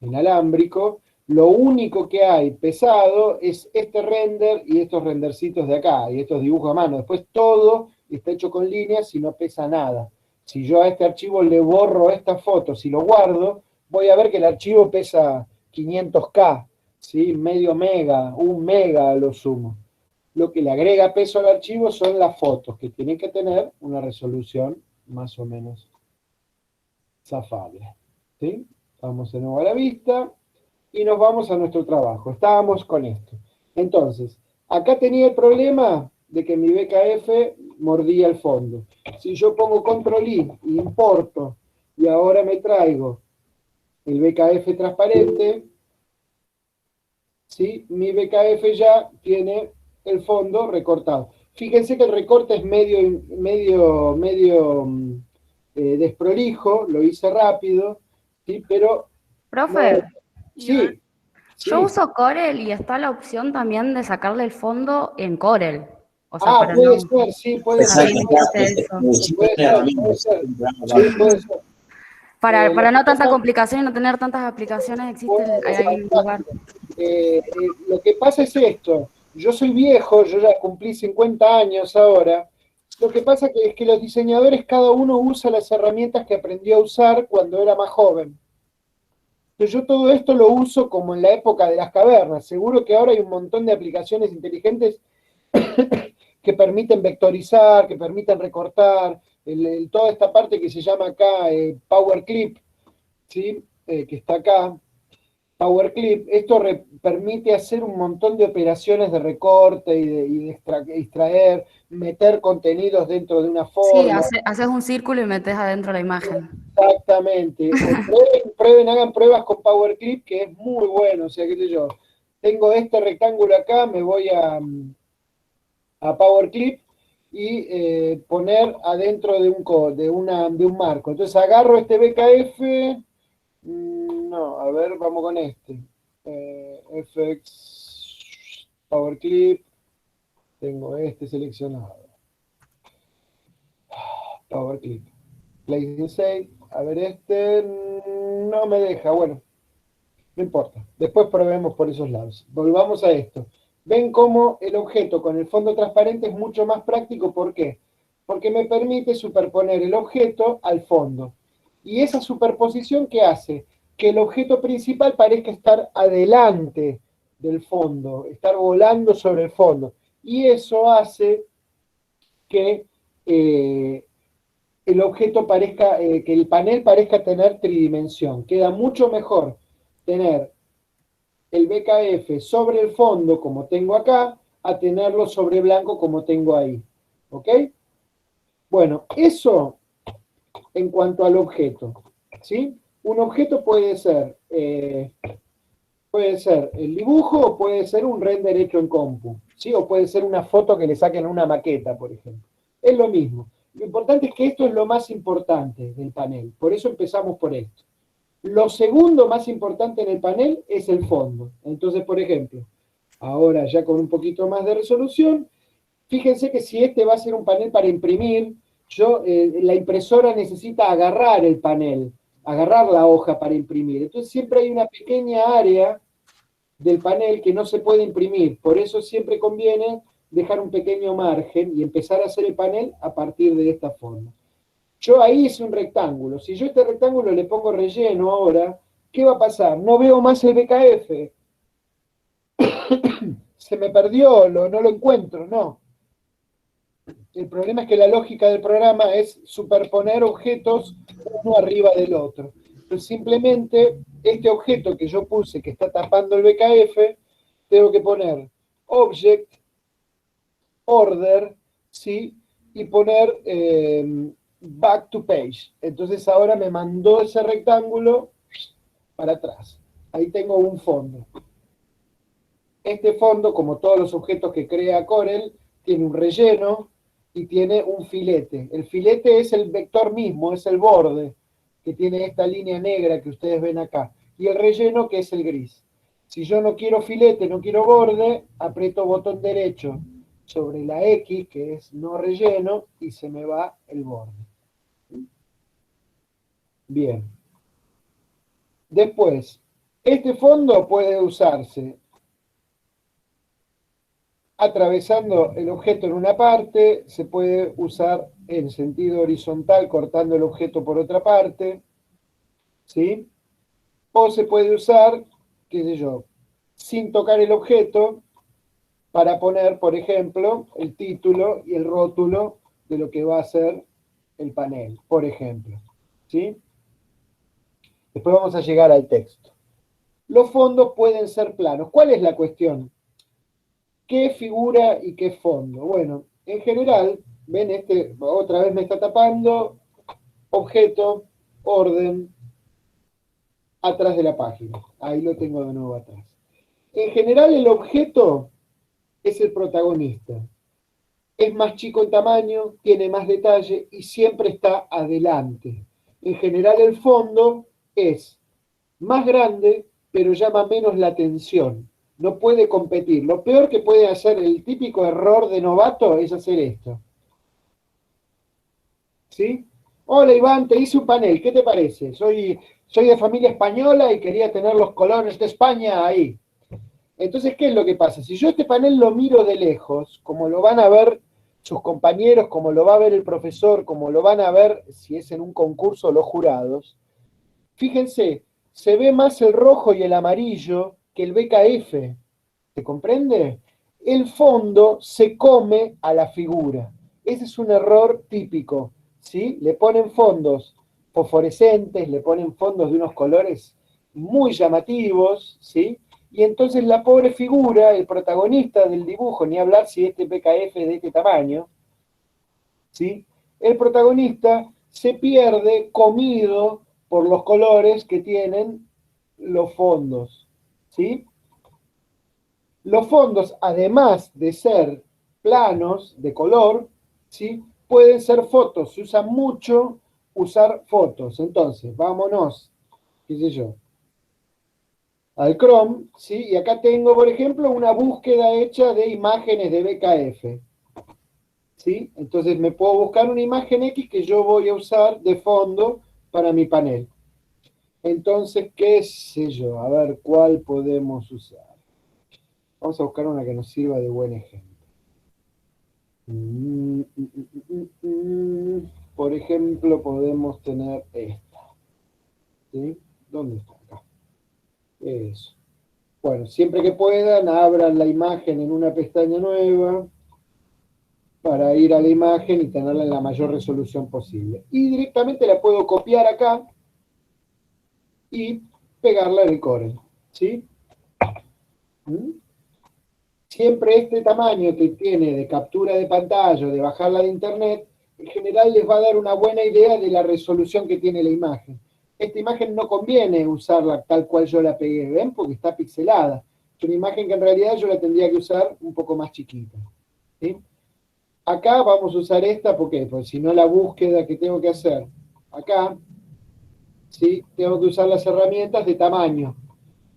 inalámbrico, lo único que hay pesado es este render y estos rendercitos de acá, y estos dibujos a mano. Después todo está hecho con líneas y no pesa nada. Si yo a este archivo le borro esta foto, si lo guardo, voy a ver que el archivo pesa 500K, ¿sí? Medio mega, 1 mega a lo sumo. Lo que le agrega peso al archivo son las fotos, que tienen que tener una resolución más o menos zafable. ¿Sí? Vamos de nuevo a la vista y nos vamos a nuestro trabajo. Estábamos con esto. Entonces, acá tenía el problema de que mi BKF mordía el fondo. Si yo pongo control I, importo, y ahora me traigo el BKF transparente, ¿sí? Mi BKF ya tiene el fondo recortado. Fíjense que el recorte es medio desprolijo, lo hice rápido, ¿sí? Pero... Profe, sí, yo sí. uso Corel y está la opción también de sacarle el fondo en Corel. O sea, para puede no... ser, sí, puede ser. Puede ser. Sí, puede ser. Para no tanta complicación y no tener tantas aplicaciones, existe ahí un lugar. Lo que pasa es esto. Yo soy viejo, yo ya cumplí 50 años ahora. Lo que pasa es que los diseñadores, cada uno usa las herramientas que aprendió a usar cuando era más joven. Entonces yo todo esto lo uso como en la época de las cavernas. Seguro que ahora hay un montón de aplicaciones inteligentes que permiten vectorizar, que permiten recortar, toda esta parte que se llama acá Power Clip, ¿sí? Que está acá, Power Clip, esto permite hacer un montón de operaciones de recorte y de extraer, meter contenidos dentro de una forma. Sí, haces un círculo y metes adentro la imagen. Exactamente. Prueben, hagan pruebas con Power Clip, que es muy bueno. O sea, qué sé yo, tengo este rectángulo acá, me voy a Power Clip y poner adentro de un marco. Entonces agarro este BKF, no, a ver, vamos con este. FX, Power Clip, tengo este seleccionado. Power Clip. Place Inside, a ver este, no me deja, bueno, no importa. Después probemos por esos lados. Volvamos a esto. Ven cómo el objeto con el fondo transparente es mucho más práctico. ¿Por qué? Porque me permite superponer el objeto al fondo. Y esa superposición, ¿qué hace? Que el objeto principal parezca estar adelante del fondo, estar volando sobre el fondo. Y eso hace que el objeto parezca, que el panel parezca tener tridimensión. Queda mucho mejor tener el BKF sobre el fondo, como tengo acá, a tenerlo sobre blanco, como tengo ahí. ¿Ok? Bueno, eso en cuanto al objeto. ¿Sí? Un objeto puede ser el dibujo o puede ser un render hecho en compu. ¿Sí? O puede ser una foto que le saquen a una maqueta, por ejemplo. Es lo mismo. Lo importante es que esto es lo más importante del panel. Por eso empezamos por esto. Lo segundo más importante en el panel es el fondo. Entonces, por ejemplo, ahora ya con un poquito más de resolución, fíjense que si este va a ser un panel para imprimir, la impresora necesita agarrar el panel, agarrar la hoja para imprimir. Entonces siempre hay una pequeña área del panel que no se puede imprimir. Por eso siempre conviene dejar un pequeño margen y empezar a hacer el panel a partir de esta forma. Yo ahí hice un rectángulo. Si yo a este rectángulo le pongo relleno ahora, ¿qué va a pasar? No veo más el BKF. Se me perdió, no lo encuentro, no. El problema es que la lógica del programa es superponer objetos uno arriba del otro. Entonces simplemente este objeto que yo puse que está tapando el BKF, tengo que poner Object, Order, ¿sí? Y poner Back to Page. Entonces ahora me mandó ese rectángulo para atrás. Ahí tengo un fondo. Este fondo, como todos los objetos que crea Corel, tiene un relleno y tiene un filete. El filete es el vector mismo, es el borde, que tiene esta línea negra que ustedes ven acá. Y el relleno, que es el gris. Si yo no quiero filete, no quiero borde, aprieto botón derecho sobre la X, que es no relleno, y se me va el borde. Bien. Después, este fondo puede usarse atravesando el objeto en una parte, se puede usar en sentido horizontal cortando el objeto por otra parte, ¿sí? O se puede usar, qué sé yo, sin tocar el objeto para poner, por ejemplo, el título y el rótulo de lo que va a ser el panel, por ejemplo, ¿sí? Después vamos a llegar al texto. Los fondos pueden ser planos. ¿Cuál es la cuestión? ¿Qué figura y qué fondo? Bueno, en general, ven, este otra vez me está tapando, objeto, orden, atrás de la página. Ahí lo tengo de nuevo atrás. En general, el objeto es el protagonista. Es más chico en tamaño, tiene más detalle y siempre está adelante. En general, el fondo es más grande, pero llama menos la atención. No puede competir. Lo peor que puede hacer, el típico error de novato, es hacer esto. ¿Sí? Hola Iván, te hice un panel, ¿qué te parece? Soy de familia española y quería tener los colores de España ahí. Entonces, ¿qué es lo que pasa? Si yo este panel lo miro de lejos, como lo van a ver sus compañeros, como lo va a ver el profesor, como lo van a ver si es en un concurso los jurados, fíjense, se ve más el rojo y el amarillo que el BKF. ¿Se comprende? El fondo se come a la figura. Ese es un error típico, ¿sí? Le ponen fondos fosforescentes, le ponen fondos de unos colores muy llamativos, ¿sí? Y entonces la pobre figura, el protagonista del dibujo, ni hablar si este BKF es de este tamaño, ¿sí? El protagonista se pierde comido por los colores que tienen los fondos, ¿sí? Los fondos, además de ser planos de color, ¿sí? Pueden ser fotos, se usa mucho usar fotos. Entonces, vámonos, qué sé yo, al Chrome, ¿sí? Y acá tengo, por ejemplo, una búsqueda hecha de imágenes de BKF, ¿sí? Entonces me puedo buscar una imagen X que yo voy a usar de fondo para mi panel. Entonces, qué sé yo, a ver cuál podemos usar. Vamos a buscar una que nos sirva de buen ejemplo. Por ejemplo, podemos tener esta. ¿Sí? ¿Dónde está? Acá. Eso. Bueno, siempre que puedan, abran la imagen en una pestaña nueva para ir a la imagen y tenerla en la mayor resolución posible. Y directamente la puedo copiar acá y pegarla en el Corel. ¿Sí? Siempre este tamaño que tiene de captura de pantalla o de bajarla de internet, en general les va a dar una buena idea de la resolución que tiene la imagen. Esta imagen no conviene usarla tal cual yo la pegué, ¿ven? Porque está pixelada. Es una imagen que en realidad yo la tendría que usar un poco más chiquita. ¿Sí? Acá vamos a usar esta, ¿por qué? Porque si no la búsqueda que tengo que hacer acá, ¿sí? Tengo que usar las herramientas de tamaño,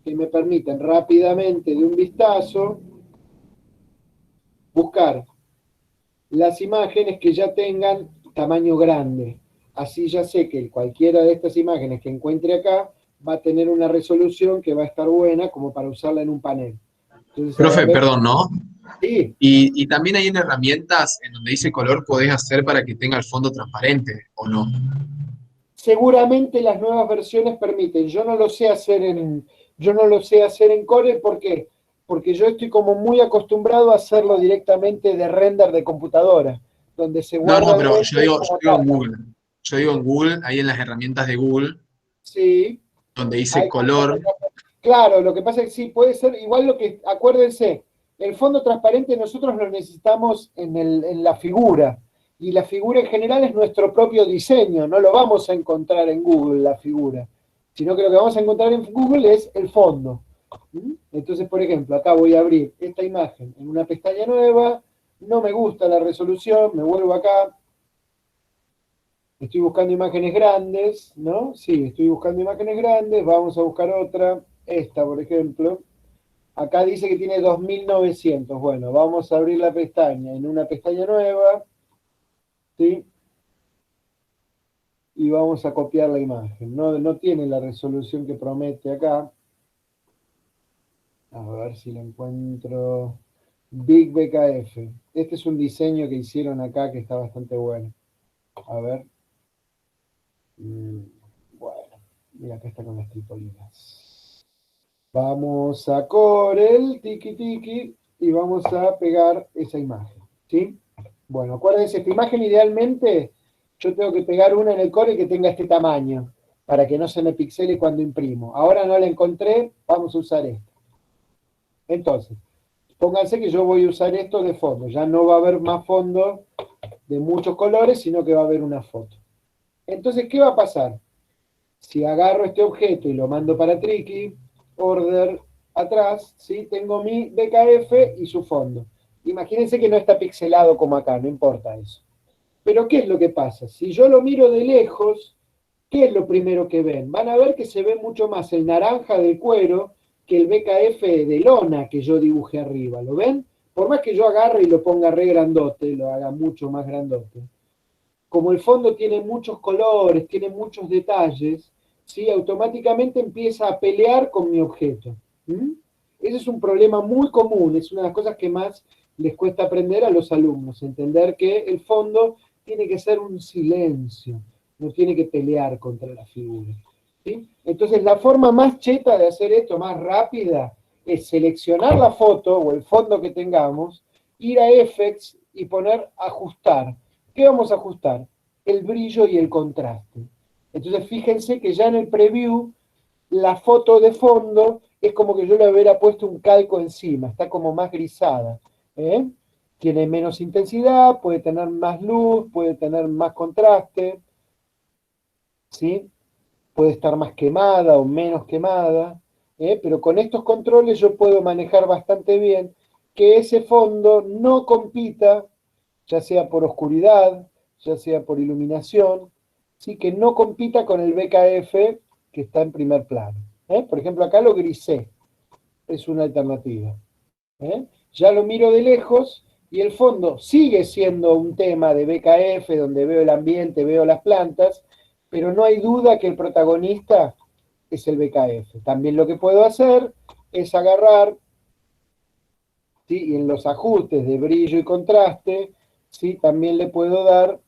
que me permiten rápidamente, de un vistazo, buscar las imágenes que ya tengan tamaño grande. Así ya sé que cualquiera de estas imágenes que encuentre acá va a tener una resolución que va a estar buena como para usarla en un panel. Entonces, Profe, ahora, perdón, ¿no? sí, Y también hay en herramientas en donde dice color podés hacer para que tenga el fondo transparente, ¿o no? seguramente las nuevas versiones permiten. Yo no lo sé hacer en Corel, ¿por qué? Porque yo estoy como muy acostumbrado a hacerlo directamente de render de computadora, donde se No, guarda no, el pero yo render digo, como en tapa. Google. Yo digo en Google, ahí en las herramientas de Google, Sí, donde dice hay con fondo color. transparente. Claro, lo que pasa es que sí, puede ser igual lo que, acuérdense, el fondo transparente nosotros lo necesitamos en la figura, y la figura en general es nuestro propio diseño, no lo vamos a encontrar en Google la figura, sino que lo que vamos a encontrar en Google es el fondo. Entonces, por ejemplo, acá voy a abrir esta imagen en una pestaña nueva, no me gusta la resolución, me vuelvo acá, estoy buscando imágenes grandes, ¿no? Sí, estoy buscando imágenes grandes, vamos a buscar otra, esta por ejemplo. Acá dice que tiene 2900. Bueno, vamos a abrir la pestaña en una pestaña nueva, ¿sí? Y vamos a copiar la imagen. No tiene la resolución que promete acá. A ver si la encuentro. Big BKF. Este es un diseño que hicieron acá que está bastante bueno. A ver. Bueno, mira, acá está con las tripolinas. Vamos a Corel, tiki tiki, y vamos a pegar esa imagen, ¿sí? Bueno, acuérdense, esta imagen idealmente yo tengo que pegar una en el Corel que tenga este tamaño, para que no se me pixele cuando imprimo. Ahora no la encontré, vamos a usar esta. Entonces, pónganse que yo voy a usar esto de fondo, ya no va a haber más fondo de muchos colores, sino que va a haber una foto. Entonces, ¿qué va a pasar? Si agarro este objeto y lo mando para Tricky, order atrás, ¿sí? Tengo mi BKF y su fondo. Imagínense que no está pixelado como acá, no importa eso. Pero ¿qué es lo que pasa? Si yo lo miro de lejos, ¿qué es lo primero que ven? Van a ver que se ve mucho más el naranja del cuero que el BKF de lona que yo dibujé arriba. ¿Lo ven? Por más que yo agarre y lo ponga re grandote, lo haga mucho más grandote. Como el fondo tiene muchos colores, tiene muchos detalles, ¿sí? Automáticamente empieza a pelear con mi objeto. Ese es un problema muy común, es una de las cosas que más les cuesta aprender a los alumnos, entender que el fondo tiene que ser un silencio, no tiene que pelear contra la figura. ¿Sí? Entonces la forma más cheta de hacer esto, más rápida, es seleccionar la foto o el fondo que tengamos, ir a Effects y poner ajustar. ¿Qué vamos a ajustar? El brillo y el contraste. Entonces fíjense que ya en el preview la foto de fondo es como que yo le hubiera puesto un calco encima, está como más grisada. Tiene menos intensidad, puede tener más luz, puede tener más contraste, ¿sí? Puede estar más quemada o menos quemada, pero con estos controles yo puedo manejar bastante bien que ese fondo no compita ya sea por oscuridad, ya sea por iluminación, ¿sí? Que no compita con el BKF que está en primer plano. Por ejemplo, acá lo grisé, es una alternativa. Ya lo miro de lejos y el fondo sigue siendo un tema de BKF, donde veo el ambiente, veo las plantas, pero no hay duda que el protagonista es el BKF. También lo que puedo hacer es agarrar, ¿sí? Y en los ajustes de brillo y contraste, ¿sí? También le puedo dar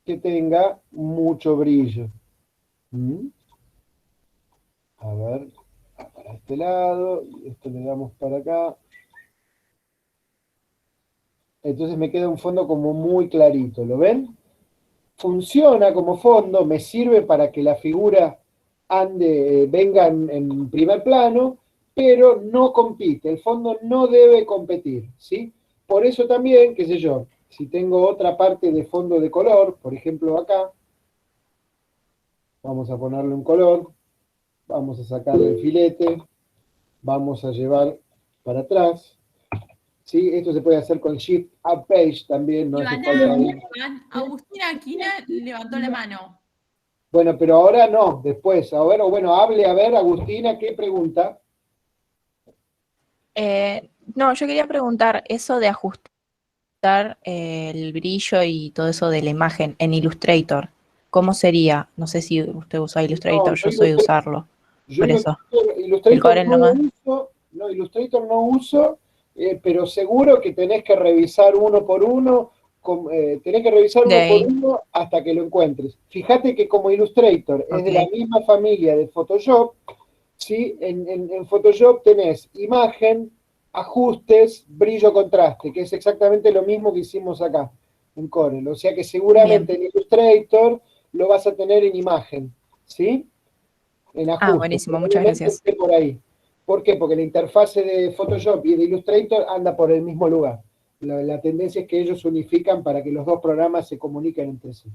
que tenga mucho brillo. A ver, para este lado, y esto le damos para acá. Entonces me queda un fondo como muy clarito, ¿lo ven? Funciona como fondo, me sirve para que la figura ande, venga en primer plano, pero no compite, el fondo no debe competir, ¿sí? Por eso también, qué sé yo, si tengo otra parte de fondo de color, por ejemplo acá, vamos a ponerle un color, vamos a sacarle el filete, vamos a llevar para atrás, ¿sí? Esto se puede hacer con Shift Up Page también, no hace falta. Agustina Aquina levantó la mano. Bueno, pero ahora no, después. Ahora, bueno, hable, a ver, Agustina, ¿qué pregunta? No, yo quería preguntar, eso de ajustar el brillo y todo eso de la imagen en Illustrator, ¿cómo sería? No sé si usted usa Illustrator, yo soy de usarlo. Yo Por eso. Illustrator Illustrator no uso, pero seguro que tenés que revisar uno por uno, tenés que revisar uno por uno hasta que lo encuentres. Fíjate que como Illustrator es de la misma familia de Photoshop, ¿sí? En Photoshop tenés imagen, ajustes, brillo, contraste, que es exactamente lo mismo que hicimos acá en Corel. O sea que seguramente en Illustrator lo vas a tener en imagen, ¿sí? En ajustes. Buenísimo, muchas gracias. Por ahí. ¿Por qué? Porque la interfase de Photoshop y de Illustrator anda por el mismo lugar. La tendencia es que ellos se unifican para que los dos programas se comuniquen entre sí.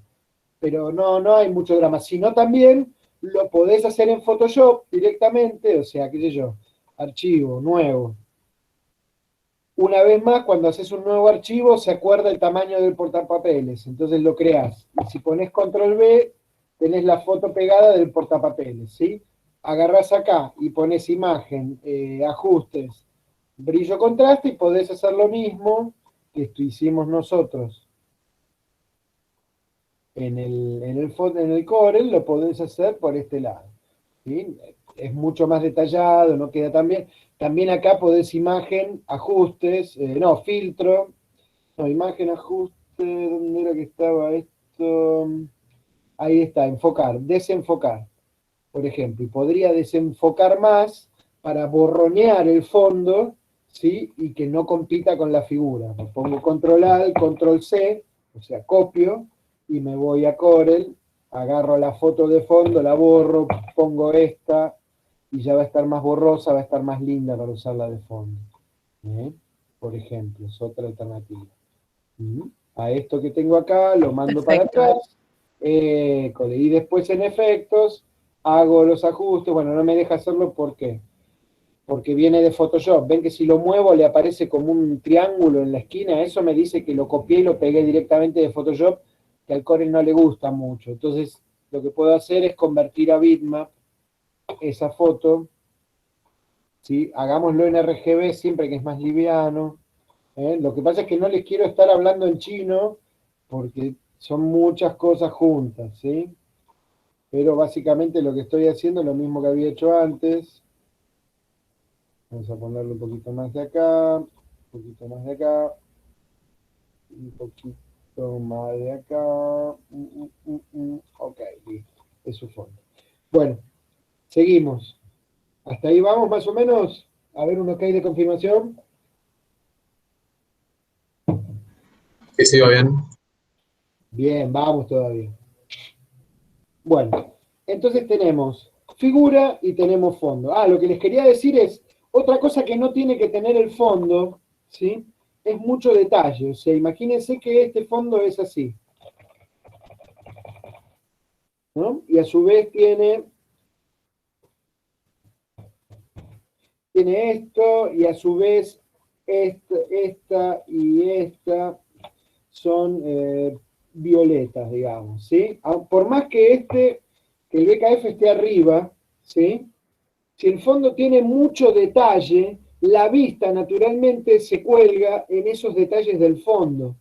Pero no hay mucho drama. Sino también lo podés hacer en Photoshop directamente, o sea, qué sé yo, archivo, nuevo. Una vez más, cuando haces un nuevo archivo, se acuerda el tamaño del portapapeles, entonces lo creás. Y si pones Control V, tenés la foto pegada del portapapeles, ¿sí? Agarrás acá y pones imagen, ajustes, brillo, contraste, y podés hacer lo mismo que esto hicimos nosotros. En el Corel lo podés hacer por este lado, ¿sí? Es mucho más detallado, no queda tan bien. También acá podés imagen, ajustes, filtro, imagen, ajuste, ¿dónde era que estaba esto? Ahí está, enfocar, desenfocar, por ejemplo. Y podría desenfocar más para borronear el fondo, ¿sí? Y que no compita con la figura. Me pongo Control A, Control C, o sea, copio, y me voy a Corel, agarro la foto de fondo, la borro, pongo esta, y ya va a estar más borrosa, va a estar más linda para usarla de fondo. Por ejemplo, es otra alternativa. A esto que tengo acá lo mando para atrás, y después en efectos hago los ajustes. Bueno, no me deja hacerlo, ¿por qué? Porque viene de Photoshop. Ven que si lo muevo le aparece como un triángulo en la esquina, eso me dice que lo copié y lo pegué directamente de Photoshop, que al Corel no le gusta mucho. Entonces, lo que puedo hacer es convertir a bitmap esa foto, ¿sí? Hagámoslo en RGB siempre, que es más liviano. Lo que pasa es que no les quiero estar hablando en chino, porque son muchas cosas juntas, ¿sí? Pero básicamente lo que estoy haciendo es lo mismo que había hecho antes. Vamos a ponerle un poquito más de acá, un poquito más de acá, un poquito más de acá. Ok, listo, es su fondo. Bueno, seguimos. ¿Hasta ahí vamos más o menos? A ver un ok de confirmación. Sí, va bien. Bien, vamos todavía. Bueno, entonces tenemos figura y tenemos fondo. Lo que les quería decir es, otra cosa que no tiene que tener el fondo, ¿sí? Es mucho detalle. O sea, imagínense que este fondo es así, ¿no? Y a su vez tiene esto, y a su vez esta y esta. son violetas, digamos, ¿sí? Por más que el BKF esté arriba, ¿sí? Si el fondo tiene mucho detalle, la vista naturalmente se cuelga en esos detalles del fondo.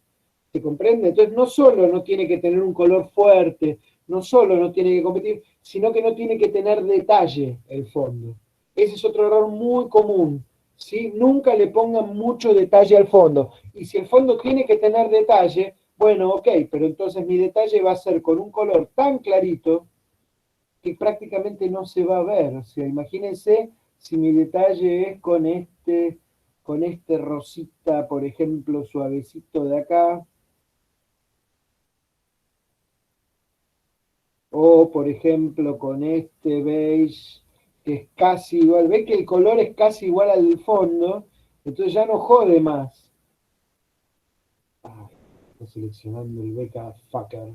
¿Se comprende? Entonces no solo no tiene que tener un color fuerte, no solo no tiene que competir, sino que no tiene que tener detalle el fondo. Ese es otro error muy común, ¿sí? Nunca le pongan mucho detalle al fondo. Y si el fondo tiene que tener detalle, bueno, ok, pero entonces mi detalle va a ser con un color tan clarito que prácticamente no se va a ver. O sea, imagínense si mi detalle es con este rosita, por ejemplo, suavecito de acá, o por ejemplo con este beige, que es casi igual. ¿Ven que el color es casi igual al del fondo? Entonces ya no jode más. Estoy seleccionando el Beca Fucker.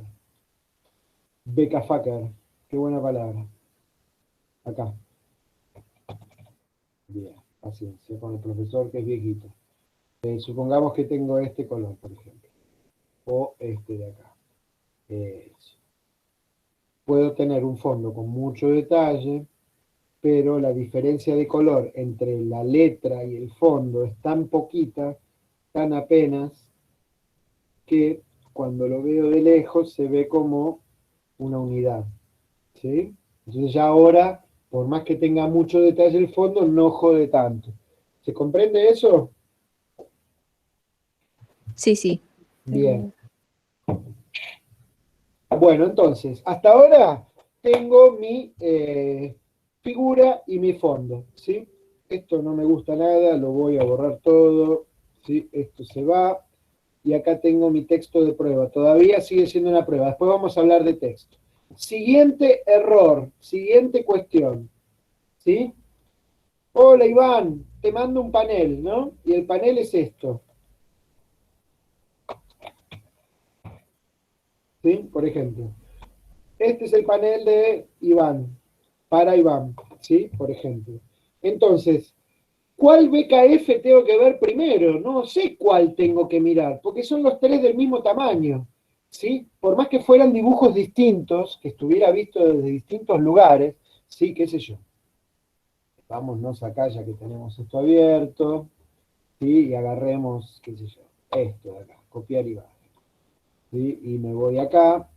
Beca Fucker, qué buena palabra. Acá. Bien, paciencia con el profesor que es viejito. Supongamos que tengo este color, por ejemplo. O este de acá. Eso. Puedo tener un fondo con mucho detalle, pero la diferencia de color entre la letra y el fondo es tan poquita, tan apenas, que cuando lo veo de lejos se ve como una unidad. ¿Sí? Entonces ya ahora, por más que tenga mucho detalle el fondo, no jode tanto. ¿Se comprende eso? Sí, sí. Bien. Bueno, entonces, hasta ahora tengo mi figura y mi fondo, ¿sí? Esto no me gusta nada, lo voy a borrar todo, ¿sí? Esto se va, y acá tengo mi texto de prueba. Todavía sigue siendo una prueba, después vamos a hablar de texto. Siguiente error, siguiente cuestión, ¿sí? Hola Iván, te mando un panel, ¿no? Y el panel es esto. ¿Sí? Por ejemplo. Este es el panel de Iván, para Iván, ¿sí? Por ejemplo. Entonces, ¿cuál BKF tengo que ver primero? No sé cuál tengo que mirar, porque son los tres del mismo tamaño, ¿sí? Por más que fueran dibujos distintos, que estuviera visto desde distintos lugares, ¿sí? ¿Qué sé yo? Vámonos acá ya que tenemos esto abierto, ¿sí? Y agarremos, qué sé yo, esto de acá, copiar y bajar, ¿sí? Y me voy acá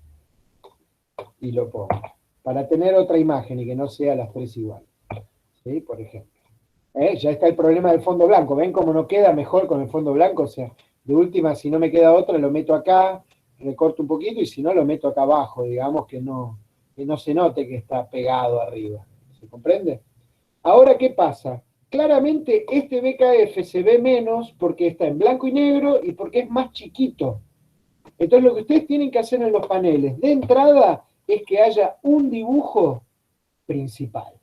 y lo pongo, para tener otra imagen y que no sea las tres iguales, ¿sí? Por ejemplo. Ya está el problema del fondo blanco, ¿ven cómo no queda mejor con el fondo blanco? O sea, de última, si no me queda otra, lo meto acá, recorto un poquito, y si no, lo meto acá abajo, digamos que no se note que está pegado arriba. ¿Se comprende? Ahora, ¿qué pasa? Claramente este BKF se ve menos porque está en blanco y negro y porque es más chiquito. Entonces lo que ustedes tienen que hacer en los paneles de entrada es que haya un dibujo principal.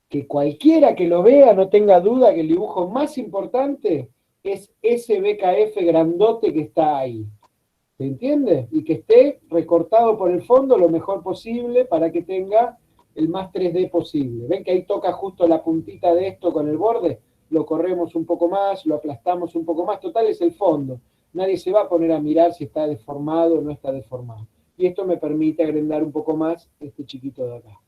Que cualquiera que lo vea no tenga duda que el dibujo más importante es ese BKF grandote que está ahí. ¿Se entiende? Y que esté recortado por el fondo lo mejor posible para que tenga el más 3D posible. ¿Ven que ahí toca justo la puntita de esto con el borde? Lo corremos un poco más, lo aplastamos un poco más. Total, es el fondo. Nadie se va a poner a mirar si está deformado o no está deformado. Y esto me permite agrandar un poco más este chiquito de acá.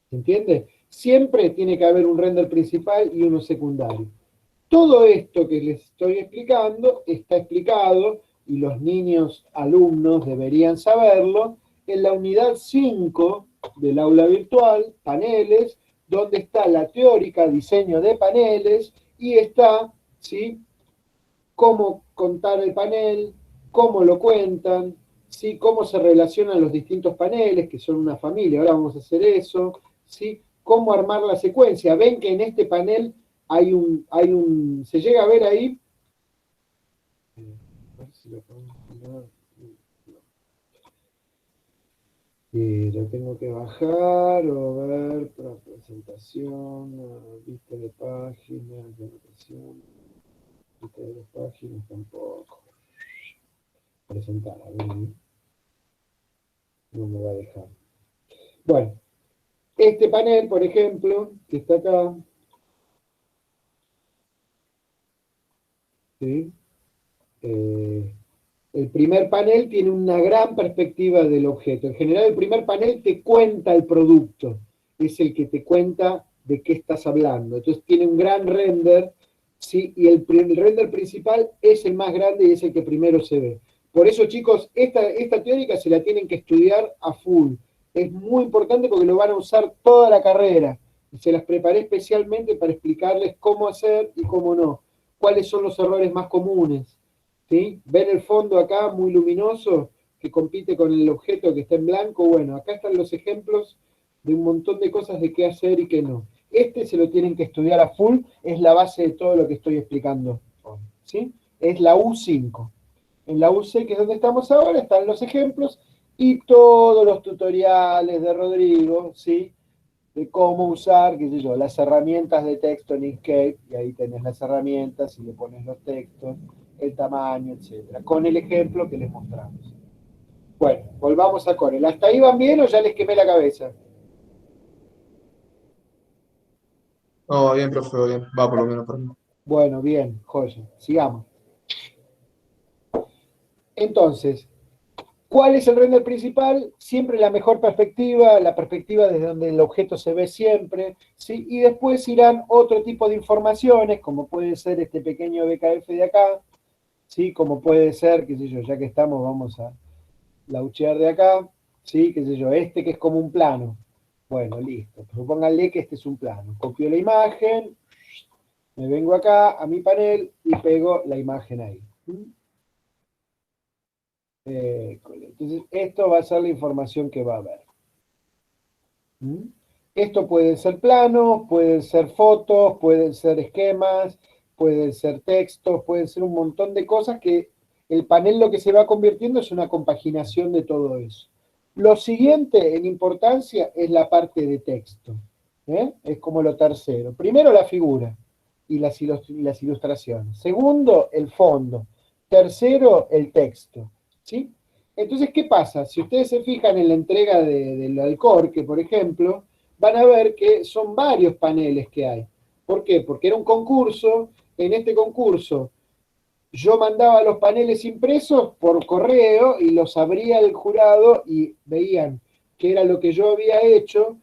¿Se entiende? Siempre tiene que haber un render principal y uno secundario. Todo esto que les estoy explicando está explicado, y los niños alumnos deberían saberlo, en la unidad 5 del aula virtual, paneles, donde está la teórica diseño de paneles, y está, ¿sí?, cómo contar el panel, cómo lo cuentan, ¿sí?, cómo se relacionan los distintos paneles, que son una familia. Ahora vamos a hacer eso, ¿sí?, cómo armar la secuencia. Ven que en este panel hay un, ¿se llega a ver ahí? A ver si lo podemos poner. Lo tengo que bajar o ver para presentación, vista de página, anotación, vista de páginas tampoco. Presentar, a ver, no me va a dejar. Bueno, este panel, por ejemplo, que está acá, ¿sí? El primer panel tiene una gran perspectiva del objeto. En general, el primer panel te cuenta el producto, es el que te cuenta de qué estás hablando. Entonces tiene un gran render, ¿sí? Y el render principal es el más grande y es el que primero se ve. Por eso, chicos, esta teórica se la tienen que estudiar a full. Es muy importante porque lo van a usar toda la carrera. Y se las preparé especialmente para explicarles cómo hacer y cómo no. Cuáles son los errores más comunes. ¿Sí? ¿Ven el fondo acá muy luminoso que compite con el objeto que está en blanco? Bueno, acá están los ejemplos de un montón de cosas de qué hacer y qué no. Este se lo tienen que estudiar a full, es la base de todo lo que estoy explicando hoy, ¿sí? Es la U5. En la U6, que es donde estamos ahora, están los ejemplos y todos los tutoriales de Rodrigo, ¿sí? De cómo usar, qué sé yo, las herramientas de texto en Inkscape, y ahí tenés las herramientas y le pones los textos, el tamaño, etcétera, con el ejemplo que les mostramos. Bueno, volvamos a Corel. ¿Hasta ahí van bien o ya les quemé la cabeza? No, bien, profe, bien. Va por lo menos para mí. Bueno, bien, joya. Sigamos. Entonces, ¿cuál es el render principal? Siempre la mejor perspectiva, la perspectiva desde donde el objeto se ve siempre, ¿sí? Y después irán otro tipo de informaciones, como puede ser este pequeño BKF de acá, ¿sí? Como puede ser, qué sé yo, ya que estamos, vamos a lauchear de acá, ¿sí? Qué sé yo, este que es como un plano. Bueno, listo. Supónganle que este es un plano. Copio la imagen, me vengo acá a mi panel y pego la imagen ahí. Entonces, esto va a ser la información que va a haber. Esto puede ser planos, pueden ser fotos, pueden ser esquemas, pueden ser textos, pueden ser un montón de cosas que el panel lo que se va convirtiendo es una compaginación de todo eso. Lo siguiente en importancia es la parte de texto. Es como lo tercero. Primero la figura y las ilustraciones. Segundo, el fondo. Tercero, el texto. ¿Sí? Entonces, ¿qué pasa? Si ustedes se fijan en la entrega del Alcorque, por ejemplo, van a ver que son varios paneles que hay. ¿Por qué? Porque era un concurso. En este concurso yo mandaba los paneles impresos por correo y los abría el jurado y veían qué era lo que yo había hecho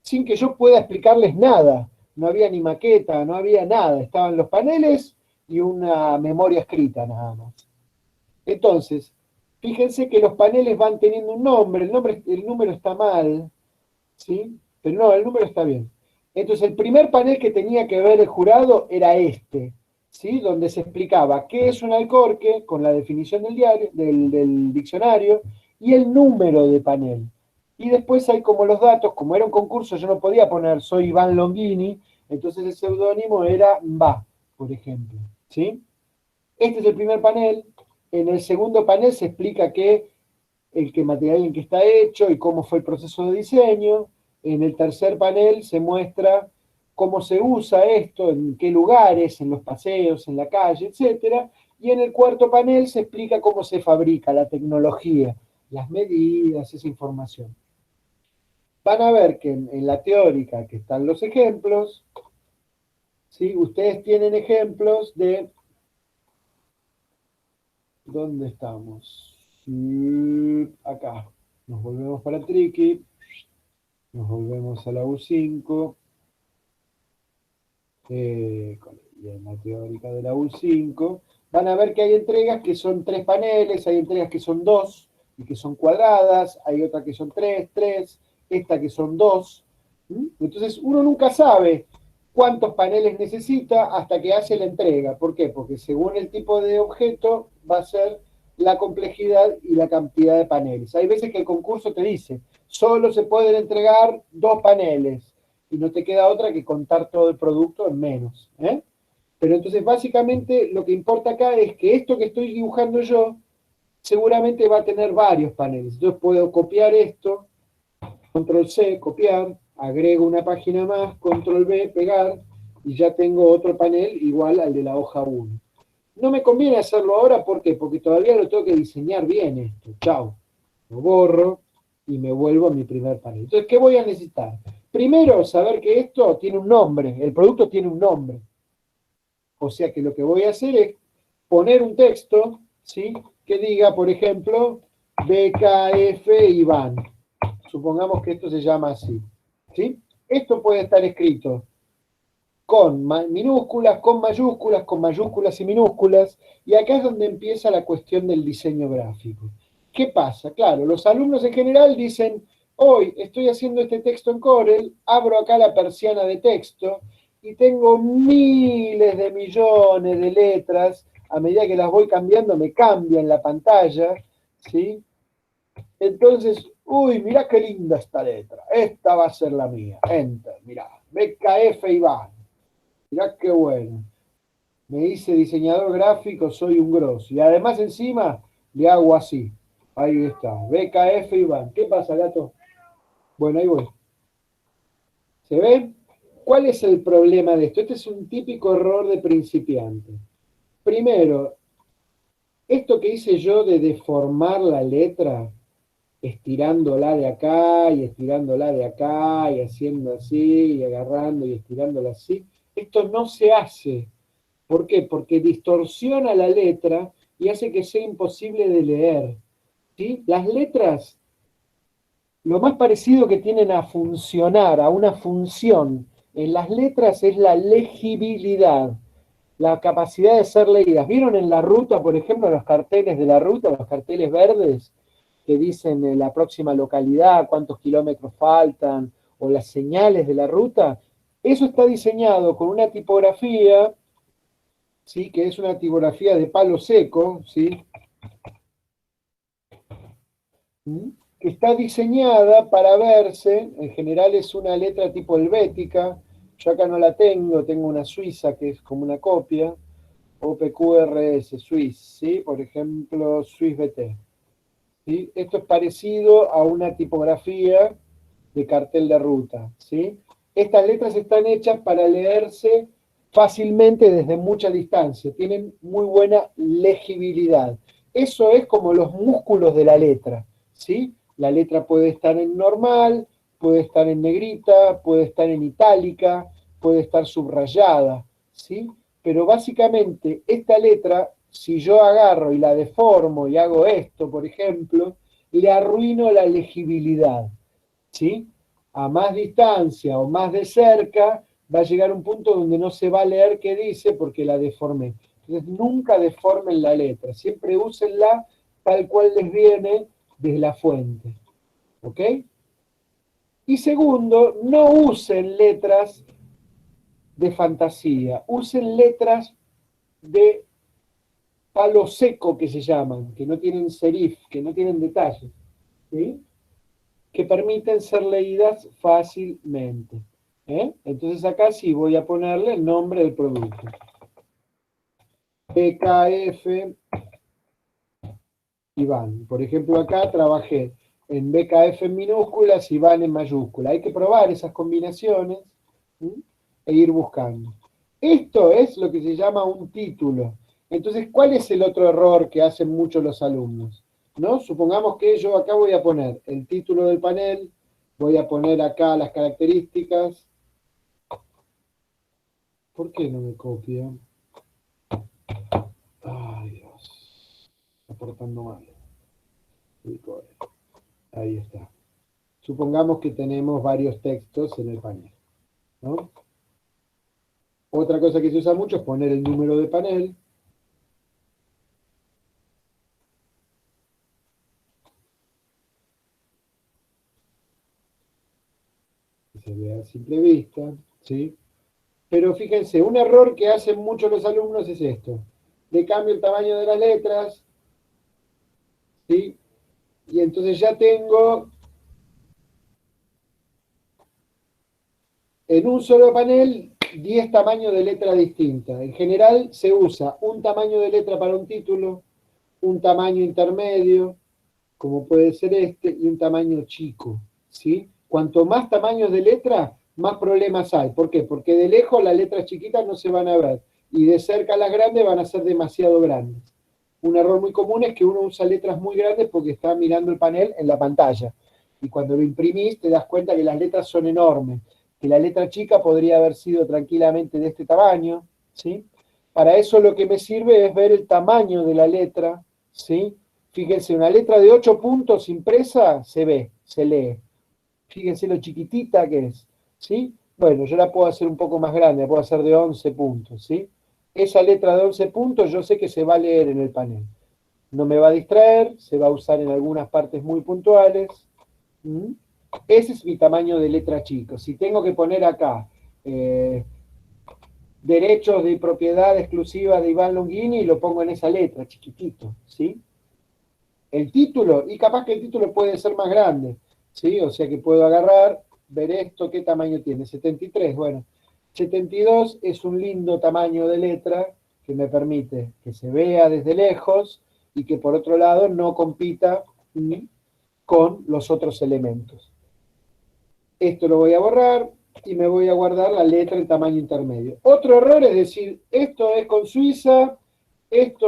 sin que yo pueda explicarles nada. No había ni maqueta, no había nada. Estaban los paneles y una memoria escrita nada más. Entonces, fíjense que los paneles van teniendo un nombre, el número está mal, ¿sí? Pero no, el número está bien. Entonces, el primer panel que tenía que ver el jurado era este, ¿sí? Donde se explicaba qué es un alcorque, con la definición del diccionario, y el número de panel. Y después hay como los datos, como era un concurso, yo no podía poner soy Iván Longini, entonces el seudónimo era MBA, por ejemplo, ¿sí? Este es el primer panel. En el segundo panel se explica el material en que está hecho y cómo fue el proceso de diseño. En el tercer panel se muestra cómo se usa esto, en qué lugares, en los paseos, en la calle, etc. Y en el cuarto panel se explica cómo se fabrica la tecnología, las medidas, esa información. Van a ver que en la teórica que están los ejemplos, ¿sí? Ustedes tienen ejemplos de... ¿Dónde estamos? Acá. Nos volvemos para Tricky. Nos volvemos a la U5. Y en la teórica de la U5. Van a ver que hay entregas que son 3 paneles, hay entregas que son 2 y que son cuadradas, hay otras que son 3, esta que son 2. Entonces uno nunca sabe cuántos paneles necesita hasta que hace la entrega. ¿Por qué? Porque según el tipo de objeto va a ser la complejidad y la cantidad de paneles. Hay veces que el concurso te dice, solo se pueden entregar 2 paneles, y no te queda otra que contar todo el producto en menos. Pero entonces básicamente lo que importa acá es que esto que estoy dibujando yo seguramente va a tener varios paneles. Entonces puedo copiar esto, control C, copiar, agrego una página más, control V, pegar, y ya tengo otro panel igual al de la hoja 1. No me conviene hacerlo ahora, ¿por qué? Porque todavía lo tengo que diseñar bien esto. Chao. Lo borro y me vuelvo a mi primer panel. Entonces, ¿qué voy a necesitar? Primero, saber que esto tiene un nombre, el producto tiene un nombre. O sea que lo que voy a hacer es poner un texto ¿sí? Que diga, por ejemplo, BKF Iván. Supongamos que esto se llama así, ¿sí? Esto puede estar escrito con minúsculas, con mayúsculas y minúsculas, y acá es donde empieza la cuestión del diseño gráfico. ¿Qué pasa? Claro, los alumnos en general dicen, hoy estoy haciendo este texto en Corel, abro acá la persiana de texto, y tengo miles de millones de letras, a medida que las voy cambiando me cambia en la pantalla, ¿sí? Entonces, uy, mirá qué linda esta letra, esta va a ser la mía, enter, mirá, BKF Iván. Mirá qué bueno. Me hice diseñador gráfico, soy un grosso. Y además encima le hago así. Ahí está. BKF Iván. ¿Qué pasa, gato? Bueno, ahí voy. ¿Se ve? ¿Cuál es el problema de esto? Este es un típico error de principiante. Primero, esto que hice yo de deformar la letra, estirándola de acá y estirándola de acá y haciendo así y agarrando y estirándola así, esto no se hace. ¿Por qué? Porque distorsiona la letra y hace que sea imposible de leer. ¿Sí? Las letras, lo más parecido que tienen a funcionar, a una función, en las letras es la legibilidad, la capacidad de ser leídas. ¿Vieron en la ruta, por ejemplo, los carteles de la ruta, los carteles verdes, que dicen la próxima localidad, cuántos kilómetros faltan, o las señales de la ruta? Eso está diseñado con una tipografía, ¿sí? Que es una tipografía de palo seco, ¿sí? Que está diseñada para verse, en general es una letra tipo helvética, yo acá no la tengo, tengo una suiza que es como una copia, OPQRS, Swiss, ¿sí? Por ejemplo, SwissBT. ¿Sí? Esto es parecido a una tipografía de cartel de ruta, ¿sí? Estas letras están hechas para leerse fácilmente desde mucha distancia, tienen muy buena legibilidad. Eso es como los músculos de la letra, ¿sí? La letra puede estar en normal, puede estar en negrita, puede estar en itálica, puede estar subrayada, ¿sí? Pero básicamente esta letra, si yo agarro y la deformo y hago esto, por ejemplo, le arruino la legibilidad, ¿sí? A más distancia o más de cerca, va a llegar un punto donde no se va a leer qué dice porque la deformé. Entonces nunca deformen la letra, siempre úsenla tal cual les viene desde la fuente. ¿Ok? Y segundo, no usen letras de fantasía, usen letras de palo seco que se llaman, que no tienen serif, que no tienen detalles, ¿sí? Que permiten ser leídas fácilmente. Entonces acá sí voy a ponerle el nombre del producto. BKF Iván. Por ejemplo, acá trabajé en BKF en minúsculas, Iván en mayúscula. Hay que probar esas combinaciones, ¿sí? E ir buscando. Esto es lo que se llama un título. Entonces, ¿cuál es el otro error que hacen muchos los alumnos? ¿No? Supongamos que yo acá voy a poner el título del panel, voy a poner acá las características. ¿Por qué no me copia? Ay, Dios. Está portando mal. Ahí está. Supongamos que tenemos varios textos en el panel, ¿no? Otra cosa que se usa mucho es poner el número de panel. Que se vea a simple vista, ¿sí? Pero fíjense, un error que hacen muchos los alumnos es esto. Le cambio el tamaño de las letras, ¿sí? Y entonces ya tengo en un solo panel 10 tamaños de letra distintas. En general se usa un tamaño de letra para un título, un tamaño intermedio, como puede ser este, y un tamaño chico, ¿sí? Cuanto más tamaños de letra, más problemas hay. ¿Por qué? Porque de lejos las letras chiquitas no se van a ver, y de cerca las grandes van a ser demasiado grandes. Un error muy común es que uno usa letras muy grandes porque está mirando el panel en la pantalla, y cuando lo imprimís te das cuenta que las letras son enormes, que la letra chica podría haber sido tranquilamente de este tamaño, ¿sí? Para eso lo que me sirve es ver el tamaño de la letra, ¿sí? Fíjense, una letra de 8 puntos impresa se ve, se lee. Fíjense lo chiquitita que es, ¿sí? Bueno, yo la puedo hacer un poco más grande, la puedo hacer de 11 puntos, ¿sí? Esa letra de 11 puntos yo sé que se va a leer en el panel. No me va a distraer, se va a usar en algunas partes muy puntuales. ¿Mm? Ese es mi tamaño de letra chico. Si tengo que poner acá derechos de propiedad exclusiva de Iván Longini, lo pongo en esa letra, chiquitito, ¿sí? El título, y capaz que el título puede ser más grande, ¿sí? O sea que puedo agarrar, ver esto, ¿qué tamaño tiene? 73, bueno. 72 es un lindo tamaño de letra que me permite que se vea desde lejos y que por otro lado no compita con los otros elementos. Esto lo voy a borrar y me voy a guardar la letra en tamaño intermedio. Otro error es decir, esto es con Suiza, esta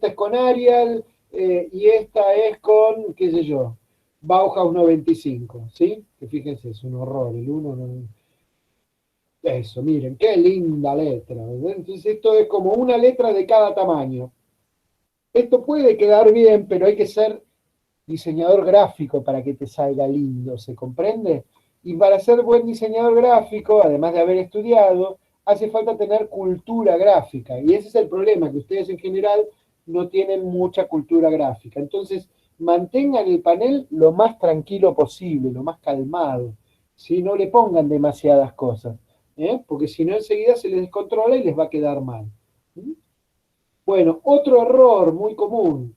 es con Arial, y esta es con, qué sé yo, Bauhaus 95, ¿sí? Que fíjense, es un horror, el 1 no... Eso, miren, qué linda letra, ¿verdad? Entonces esto es como una letra de cada tamaño. Esto puede quedar bien, pero hay que ser diseñador gráfico para que te salga lindo, ¿se comprende? Y para ser buen diseñador gráfico, además de haber estudiado, hace falta tener cultura gráfica. Y ese es el problema, que ustedes en general no tienen mucha cultura gráfica. Entonces, mantengan el panel lo más tranquilo posible, lo más calmado. ¿Sí? No le pongan demasiadas cosas, porque si no enseguida se les descontrola y les va a quedar mal. ¿Mm? Bueno, otro error muy común.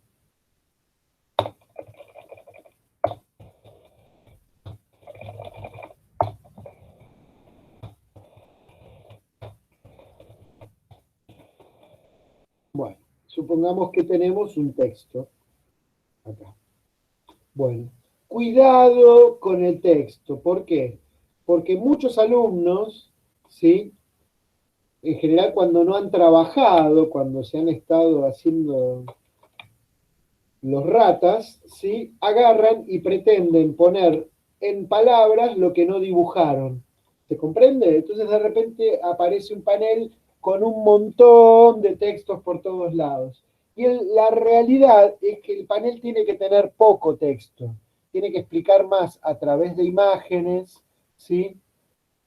Bueno, supongamos que tenemos un texto acá. Bueno, cuidado con el texto. ¿Por qué? Porque muchos alumnos, ¿sí? En general cuando no han trabajado, cuando se han estado haciendo los ratas, ¿sí? Agarran y pretenden poner en palabras lo que no dibujaron. ¿Se comprende? Entonces de repente aparece un panel con un montón de textos por todos lados. Y la realidad es que el panel tiene que tener poco texto. Tiene que explicar más a través de imágenes, ¿sí?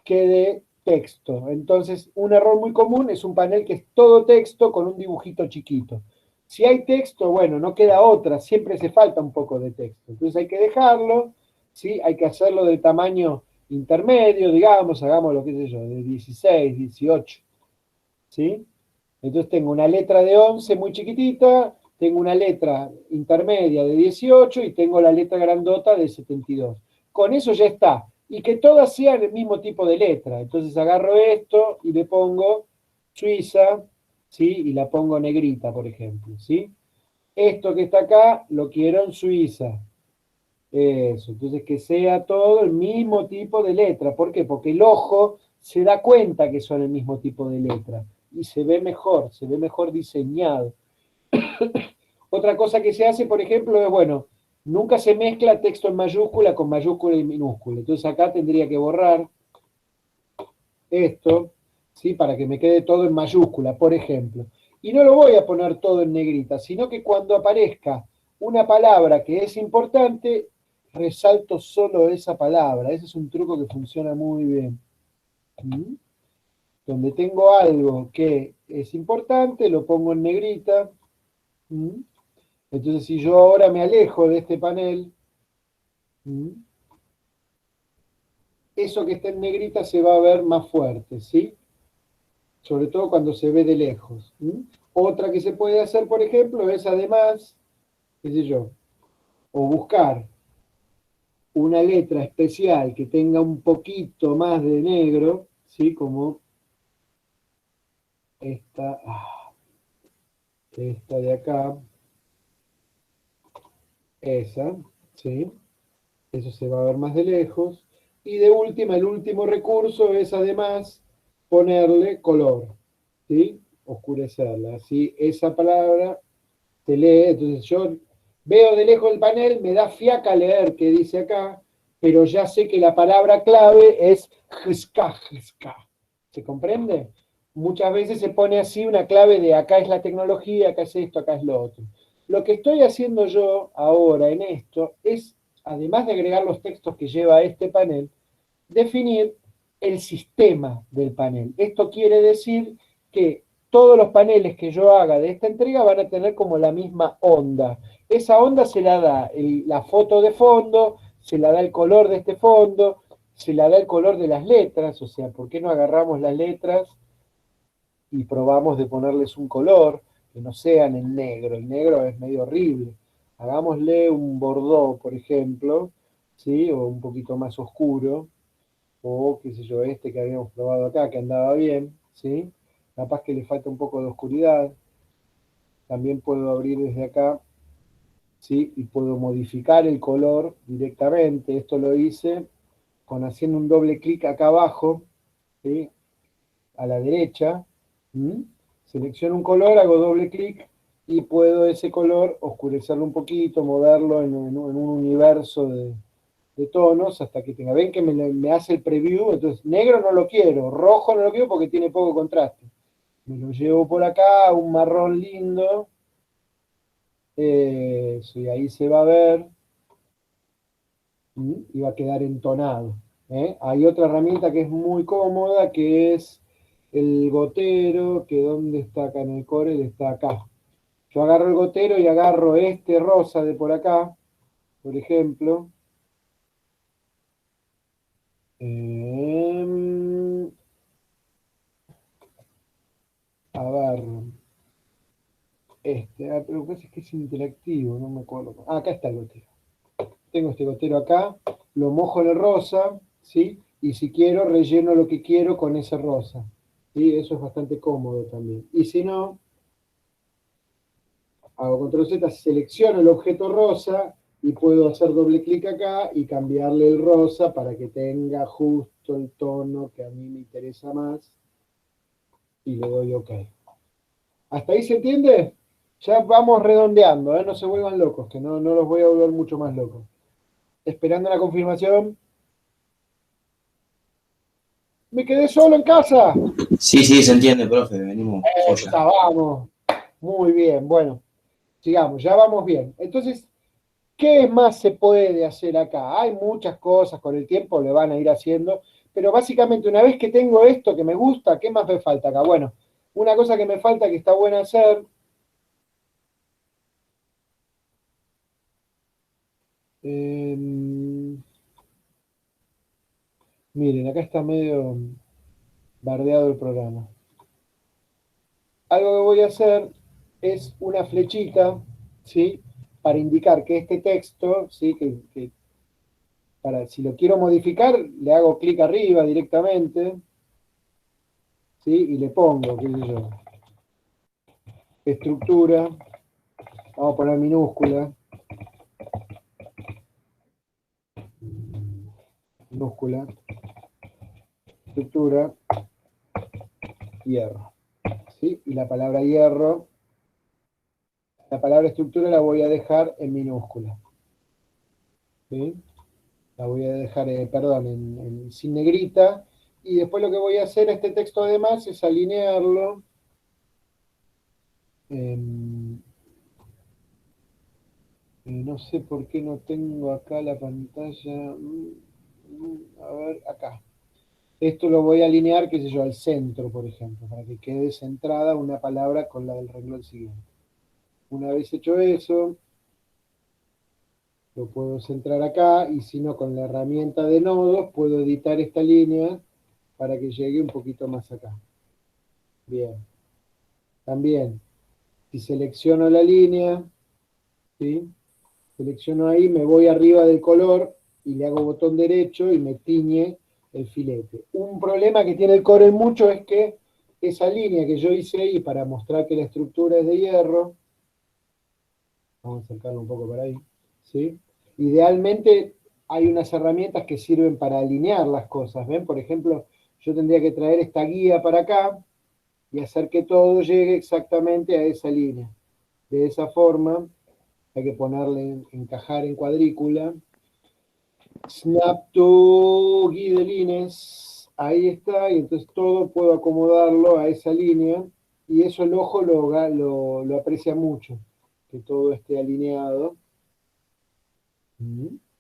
Que de texto. Entonces, un error muy común es un panel que es todo texto con un dibujito chiquito. Si hay texto, bueno, no queda otra, siempre hace falta un poco de texto. Entonces hay que dejarlo, ¿sí? Hay que hacerlo del tamaño intermedio, digamos, hagámoslo, qué sé yo, de 16, 18, ¿sí? Entonces tengo una letra de 11 muy chiquitita, tengo una letra intermedia de 18 y tengo la letra grandota de 72. Con eso ya está. Y que todas sean el mismo tipo de letra. Entonces agarro esto y le pongo Suiza, ¿sí? Y la pongo negrita, por ejemplo, ¿sí? Esto que está acá lo quiero en Suiza. Eso, entonces que sea todo el mismo tipo de letra. ¿Por qué? Porque el ojo se da cuenta que son el mismo tipo de letra. Y se ve mejor diseñado. Otra cosa que se hace, por ejemplo, es, bueno, nunca se mezcla texto en mayúscula con mayúscula y minúscula. Entonces acá tendría que borrar esto, ¿sí? Para que me quede todo en mayúscula, por ejemplo. Y no lo voy a poner todo en negrita, sino que cuando aparezca una palabra que es importante, resalto solo esa palabra. Ese es un truco que funciona muy bien. ¿Mm? Donde tengo algo que es importante, lo pongo en negrita. ¿Mm? Entonces, si yo ahora me alejo de este panel, eso que está en negrita se va a ver más fuerte, ¿sí? Sobre todo cuando se ve de lejos. Otra que se puede hacer, por ejemplo, es además, qué sé yo, o buscar una letra especial que tenga un poquito más de negro, ¿sí? Como esta de acá, esa, ¿sí? Eso se va a ver más de lejos. Y de última, el último recurso es además ponerle color, ¿sí? Oscurecerla. Así esa palabra se lee. Entonces yo veo de lejos el panel, me da fiaca leer qué dice acá, pero ya sé que la palabra clave es jska. ¿Se comprende? Muchas veces se pone así una clave de acá es la tecnología, acá es esto, acá es lo otro. Lo que estoy haciendo yo ahora en esto es, además de agregar los textos que lleva este panel, definir el sistema del panel. Esto quiere decir que todos los paneles que yo haga de esta entrega van a tener como la misma onda. Esa onda se la da la foto de fondo, se la da el color de este fondo, se la da el color de las letras, o sea, ¿por qué no agarramos las letras y probamos de ponerles un color que no sean en negro? El negro es medio horrible. Hagámosle un bordó, por ejemplo, ¿sí? O un poquito más oscuro, o qué sé yo, este que habíamos probado acá, que andaba bien, ¿sí? Capaz que le falta un poco de oscuridad. También puedo abrir desde acá, ¿sí? Y puedo modificar el color directamente. Esto lo hice haciendo un doble clic acá abajo, ¿sí? A la derecha. Selecciono un color, hago doble clic y puedo ese color oscurecerlo un poquito, moverlo en un universo de tonos hasta que tenga. Ven que me hace el preview, entonces negro no lo quiero, rojo no lo quiero porque tiene poco contraste. Me lo llevo por acá, un marrón lindo. Eso, y ahí se va a ver. Y va a quedar entonado. Hay otra herramienta que es muy cómoda, que es el gotero, que ¿dónde está acá en el Corel? Está acá. Yo agarro el gotero y agarro este rosa de por acá, por ejemplo. Agarro pero parece que es interactivo, no me acuerdo. Acá está el gotero. Tengo este gotero acá, lo mojo en el rosa, ¿sí? Y si quiero, relleno lo que quiero con ese rosa. ¿Sí? Eso es bastante cómodo también. Y si no, hago control Z, selecciono el objeto rosa y puedo hacer doble clic acá y cambiarle el rosa para que tenga justo el tono que a mí me interesa más. Y le doy OK. ¿Hasta ahí se entiende? Ya vamos redondeando, no se vuelvan locos, que no los voy a volver mucho más locos. Esperando la confirmación. ¿Me quedé solo en casa? Sí, se entiende, profe, venimos joya. Vamos. Muy bien, bueno. Sigamos, ya vamos bien. Entonces, ¿qué más se puede hacer acá? Hay muchas cosas, con el tiempo le van a ir haciendo, pero básicamente una vez que tengo esto que me gusta, ¿qué más me falta acá? Bueno, una cosa que me falta que está buena hacer, miren, acá está medio bardeado el programa. Algo que voy a hacer es una flechita, ¿sí? Para indicar que este texto, ¿sí? Si lo quiero modificar, le hago clic arriba directamente, ¿sí? Y le pongo, qué sé yo, estructura, vamos a poner minúscula, estructura, hierro, ¿sí? Y la palabra hierro, la palabra estructura la voy a dejar en minúscula, ¿sí? La voy a dejar, sin negrita, y después lo que voy a hacer a este texto además es alinearlo. No sé por qué no tengo acá la pantalla. A ver, acá. Esto lo voy a alinear, qué sé yo, al centro, por ejemplo, para que quede centrada una palabra con la del renglón siguiente. Una vez hecho eso, lo puedo centrar acá, y si no, con la herramienta de nodos, puedo editar esta línea para que llegue un poquito más acá. Bien. También, si selecciono la línea, ¿sí? Selecciono ahí, me voy arriba del color y le hago botón derecho y me tiñe el filete. Un problema que tiene el Corel mucho es que esa línea que yo hice ahí para mostrar que la estructura es de hierro, vamos a acercarlo un poco para ahí, ¿sí? Idealmente hay unas herramientas que sirven para alinear las cosas, ¿ven? Por ejemplo, yo tendría que traer esta guía para acá y hacer que todo llegue exactamente a esa línea. De esa forma, hay que ponerle, encajar en cuadrícula. Snap to guide lines, ahí está, y entonces todo puedo acomodarlo a esa línea, y eso el ojo lo aprecia mucho. que todo esté alineado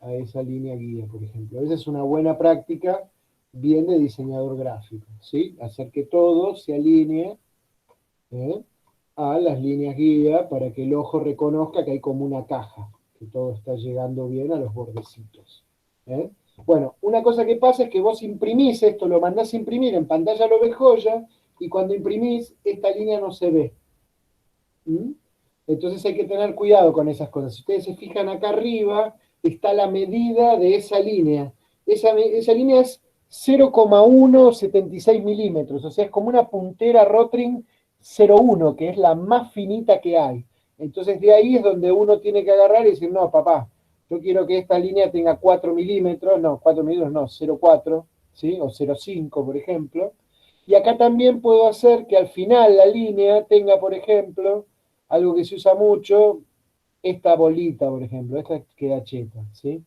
a esa línea guía, por ejemplo. Esa es una buena práctica bien de diseñador gráfico, ¿sí? Hacer que todo se alinee a las líneas guía para que el ojo reconozca que hay como una caja, que todo está llegando bien a los bordecitos. Bueno, una cosa que pasa es que vos imprimís esto, lo mandás a imprimir, en pantalla lo ves joya, y cuando imprimís, esta línea no se ve. Entonces hay que tener cuidado con esas cosas. Si ustedes se fijan acá arriba, está la medida de esa línea. Esa línea es 0,176 milímetros, o sea, es como una puntera Rotring 01, que es la más finita que hay. Entonces de ahí es donde uno tiene que agarrar y decir, no, papá, yo quiero que esta línea tenga 4 milímetros, no, 4 milímetros no, 0,4, ¿sí? O 0,5, por ejemplo. Y acá también puedo hacer que al final la línea tenga, por ejemplo, algo que se usa mucho, esta bolita, por ejemplo, esta queda cheta, ¿sí?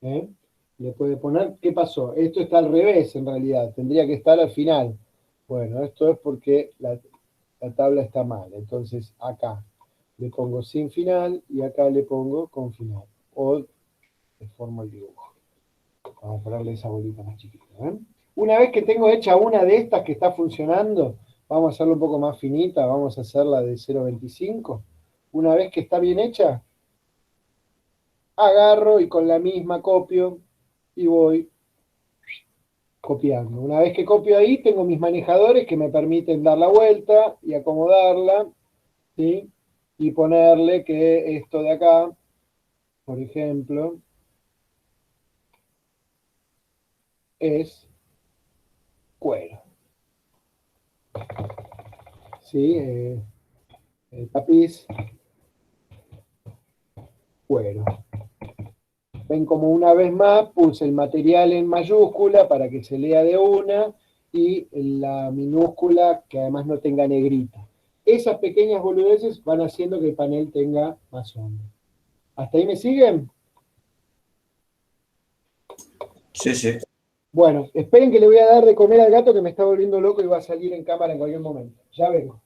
Le puede poner, ¿qué pasó? Esto está al revés en realidad, tendría que estar al final. Bueno, esto es porque la tabla está mal, entonces acá le pongo sin final y acá le pongo con final, o deformo el dibujo. Vamos a ponerle esa bolita más chiquita, Una vez que tengo hecha una de estas que está funcionando, vamos a hacerla un poco más finita, vamos a hacerla de 0,25. Una vez que está bien hecha, agarro y con la misma copio y voy copiando. Una vez que copio ahí, tengo mis manejadores que me permiten dar la vuelta y acomodarla, ¿sí? Y ponerle que esto de acá, por ejemplo, es cuero. ¿Sí? El tapiz, cuero. Ven como una vez más puse el material en mayúscula para que se lea de una y la minúscula que además no tenga negrita. Esas pequeñas boludeces van haciendo que el panel tenga más sombra. ¿Hasta ahí me siguen? Sí, sí. Bueno, esperen que le voy a dar de comer al gato que me está volviendo loco y va a salir en cámara en cualquier momento. Ya vengo.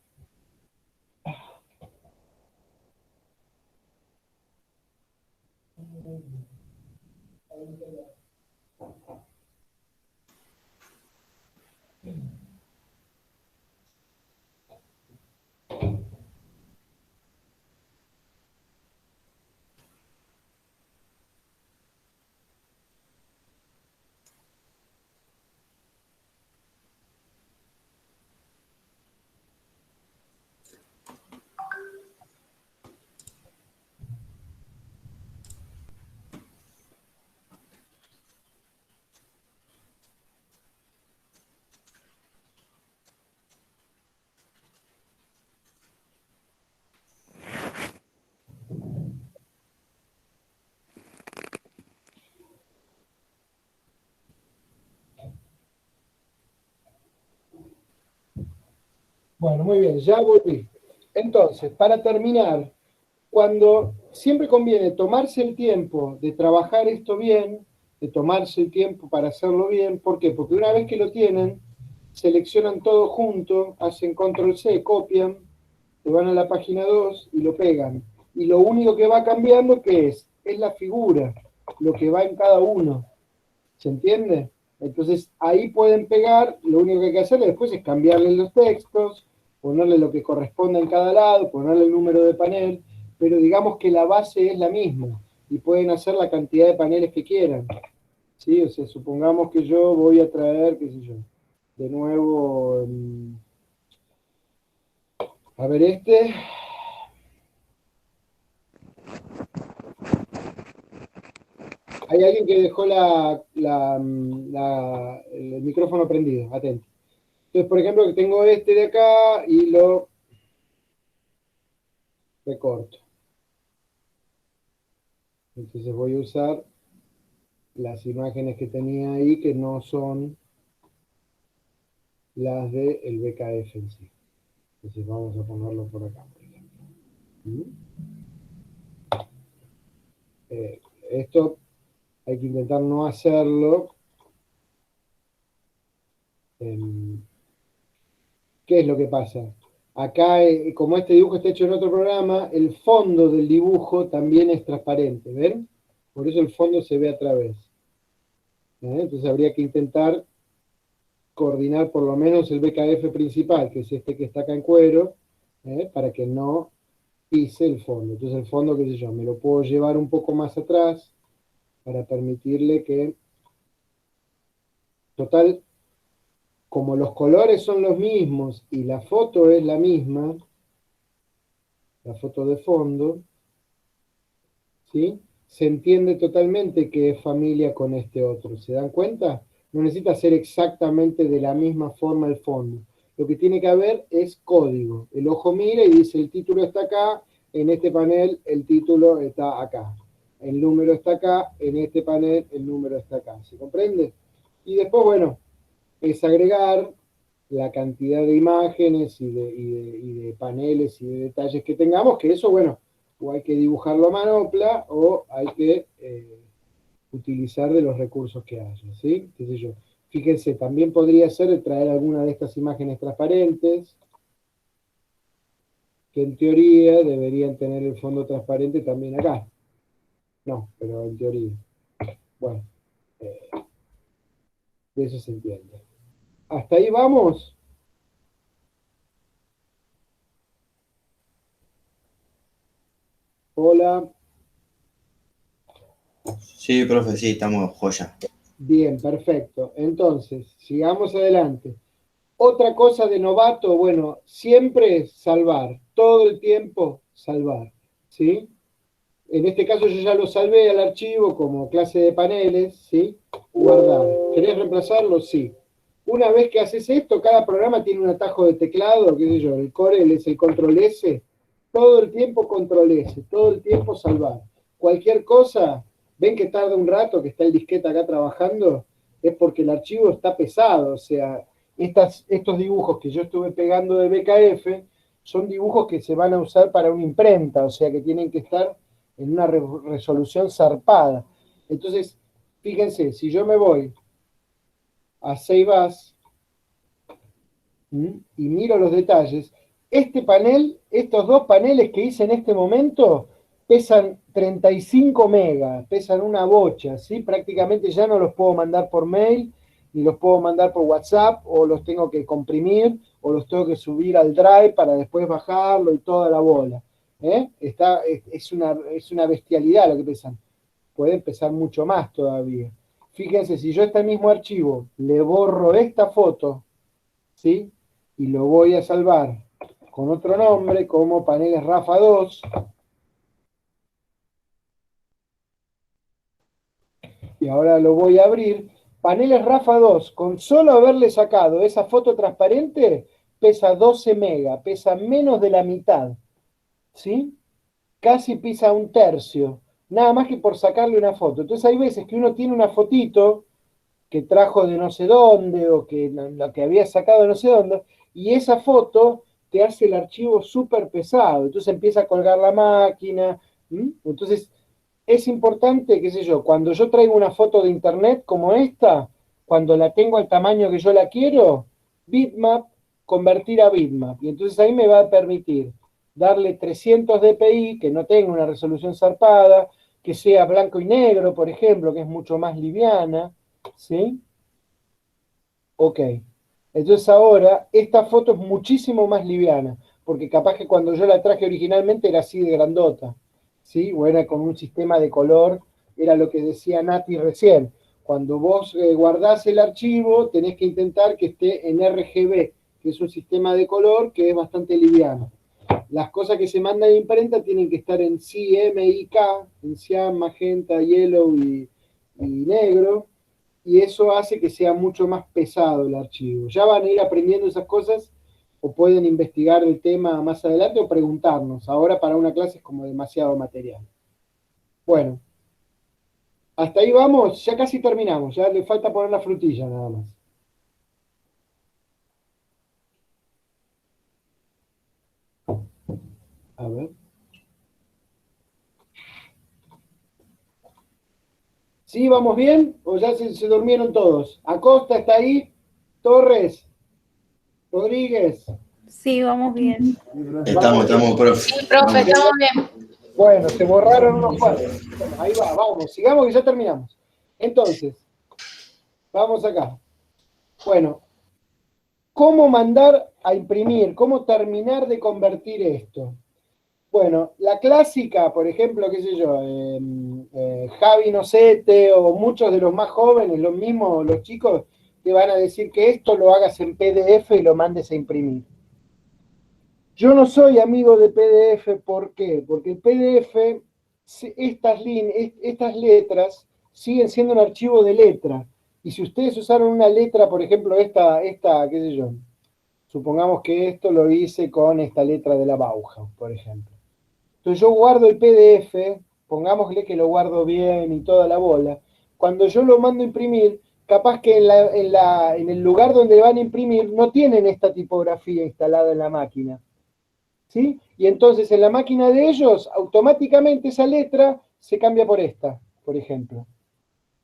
Bueno, muy bien, ya volví. Entonces, para terminar, cuando siempre conviene tomarse el tiempo de trabajar esto bien, de tomarse el tiempo para hacerlo bien, ¿por qué? Porque una vez que lo tienen, seleccionan todo junto, hacen control C, copian, se van a la página 2 y lo pegan. Y lo único que va cambiando, ¿qué es? Es la figura, lo que va en cada uno. ¿Se entiende? Entonces ahí pueden pegar, lo único que hay que hacer después es cambiarle los textos, ponerle lo que corresponda en cada lado, ponerle el número de panel, pero digamos que la base es la misma y pueden hacer la cantidad de paneles que quieran. ¿Sí? O sea, supongamos que yo voy a traer, qué sé yo, de nuevo, a ver este. Hay alguien que dejó el micrófono prendido, atento. Entonces, por ejemplo, que tengo este de acá y lo recorto. Entonces voy a usar las imágenes que tenía ahí que no son las del BKF en sí. Entonces vamos a ponerlo por acá, por ejemplo. Esto hay que intentar no hacerlo. ¿Qué es lo que pasa? Acá, como este dibujo está hecho en otro programa, el fondo del dibujo también es transparente, ¿ven? Por eso el fondo se ve a través. Entonces habría que intentar coordinar por lo menos el BKF principal, que es este que está acá en cuero, para que no pise el fondo. Entonces el fondo, qué sé yo, me lo puedo llevar un poco más atrás para permitirle que, total, como los colores son los mismos y la foto es la misma, la foto de fondo, ¿sí? Se entiende totalmente que es familia con este otro. ¿Se dan cuenta? No necesita ser exactamente de la misma forma el fondo. Lo que tiene que haber es código. El ojo mira y dice, el título está acá, en este panel el título está acá. El número está acá, en este panel el número está acá. ¿Se comprende? Y después, bueno, es agregar la cantidad de imágenes y de paneles y de detalles que tengamos, que eso, bueno, o hay que dibujarlo a manopla o hay que utilizar de los recursos que haya, ¿sí? ¿Qué sé yo? Fíjense, también podría ser traer alguna de estas imágenes transparentes, que en teoría deberían tener el fondo transparente también acá. No, pero en teoría. Bueno, de eso se entiende. ¿Hasta ahí vamos? Hola. Sí, profe, sí, estamos joya. Bien, perfecto. Entonces, sigamos adelante. Otra cosa de novato, bueno, siempre salvar, todo el tiempo salvar, ¿sí? En este caso yo ya lo salvé al archivo como clase de paneles, ¿sí? Guardar. ¿Querés reemplazarlo? Sí. Una vez que haces esto, cada programa tiene un atajo de teclado, qué sé yo, el Corel es el control S, todo el tiempo control S, todo el tiempo salvar. Cualquier cosa, ven que tarda un rato, que está el disquete acá trabajando, es porque el archivo está pesado, o sea, estos dibujos que yo estuve pegando de BKF son dibujos que se van a usar para una imprenta, o sea que tienen que estar en una resolución zarpada. Entonces, fíjense, si yo me voy a Save As y miro los detalles, este panel, estos dos paneles que hice en este momento, pesan 35 megas, pesan una bocha, ¿sí? Prácticamente ya no los puedo mandar por mail, ni los puedo mandar por WhatsApp, o los tengo que comprimir, o los tengo que subir al Drive para después bajarlo y toda la bola. Es una bestialidad lo que pesan. Pueden pesar mucho más todavía. Fíjense, si yo a este mismo archivo le borro esta foto, ¿sí? Y lo voy a salvar con otro nombre, como paneles Rafa 2, y ahora lo voy a abrir. Paneles Rafa 2, con solo haberle sacado esa foto transparente, pesa 12 megas, pesa menos de la mitad, ¿sí? Casi pesa un tercio, nada más que por sacarle una foto. Entonces hay veces que uno tiene una fotito que trajo de no sé dónde, o que la que había sacado de no sé dónde, y esa foto te hace el archivo súper pesado, entonces empieza a colgar la máquina, entonces es importante, qué sé yo, cuando yo traigo una foto de internet como esta, cuando la tengo al tamaño que yo la quiero, bitmap, convertir a bitmap, y entonces ahí me va a permitir darle 300 dpi, que no tenga una resolución zarpada, que sea blanco y negro, por ejemplo, que es mucho más liviana, ¿sí? Ok. Entonces ahora, esta foto es muchísimo más liviana, porque capaz que cuando yo la traje originalmente era así de grandota, ¿sí? O era con un sistema de color, era lo que decía Nati recién. Cuando vos guardás el archivo, tenés que intentar que esté en RGB, que es un sistema de color que es bastante liviano. Las cosas que se mandan a imprenta tienen que estar en CMYK, en cian, magenta, yellow y negro, y eso hace que sea mucho más pesado el archivo. Ya van a ir aprendiendo esas cosas, o pueden investigar el tema más adelante o preguntarnos. Ahora para una clase es como demasiado material. Bueno, hasta ahí vamos, ya casi terminamos, ya le falta poner la frutilla nada más. A ver. ¿Sí, vamos bien? ¿O ya se durmieron todos? Acosta está ahí, Torres, Rodríguez. Sí, vamos bien. Estamos, profe. Sí, profe, estamos bien. Bueno, se borraron unos cuantos. Bueno, ahí va, vamos, sigamos que ya terminamos. Entonces, vamos acá. Bueno, ¿cómo mandar a imprimir? ¿Cómo terminar de convertir esto? Bueno, la clásica, por ejemplo, qué sé yo, Javi Nocete o muchos de los más jóvenes, los mismos, los chicos, te van a decir que esto lo hagas en PDF y lo mandes a imprimir. Yo no soy amigo de PDF, ¿por qué? Porque el PDF, estas letras siguen siendo un archivo de letra. Y si ustedes usaron una letra, por ejemplo, esta, qué sé yo, supongamos que esto lo hice con esta letra de la Bauhaus, por ejemplo. Entonces yo guardo el PDF, pongámosle que lo guardo bien y toda la bola. Cuando yo lo mando a imprimir, capaz que en el lugar donde van a imprimir no tienen esta tipografía instalada en la máquina. ¿Sí? Y entonces en la máquina de ellos, automáticamente esa letra se cambia por esta, por ejemplo.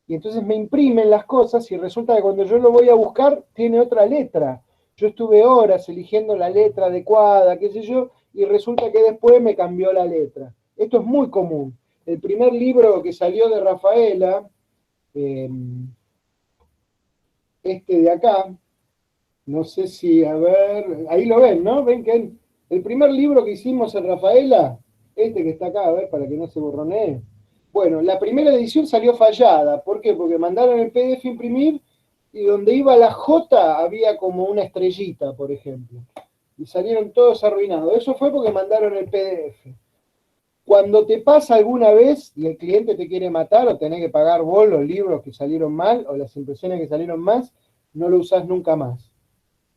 Y entonces me imprimen las cosas y resulta que cuando yo lo voy a buscar, tiene otra letra. Yo estuve horas eligiendo la letra adecuada, qué sé yo, y resulta que después me cambió la letra. Esto es muy común. El primer libro que salió de Rafaela, este de acá, no sé si, a ver, ahí lo ven, ¿no? Ven que el primer libro que hicimos en Rafaela, este que está acá, a ver, para que no se borronee. Bueno, la primera edición salió fallada. ¿Por qué? Porque mandaron el PDF a imprimir y donde iba la J había como una estrellita, por ejemplo. Y salieron todos arruinados. Eso fue porque mandaron el PDF. Cuando te pasa alguna vez y el cliente te quiere matar o tenés que pagar vos los libros que salieron mal o las impresiones que salieron más, no lo usás nunca más.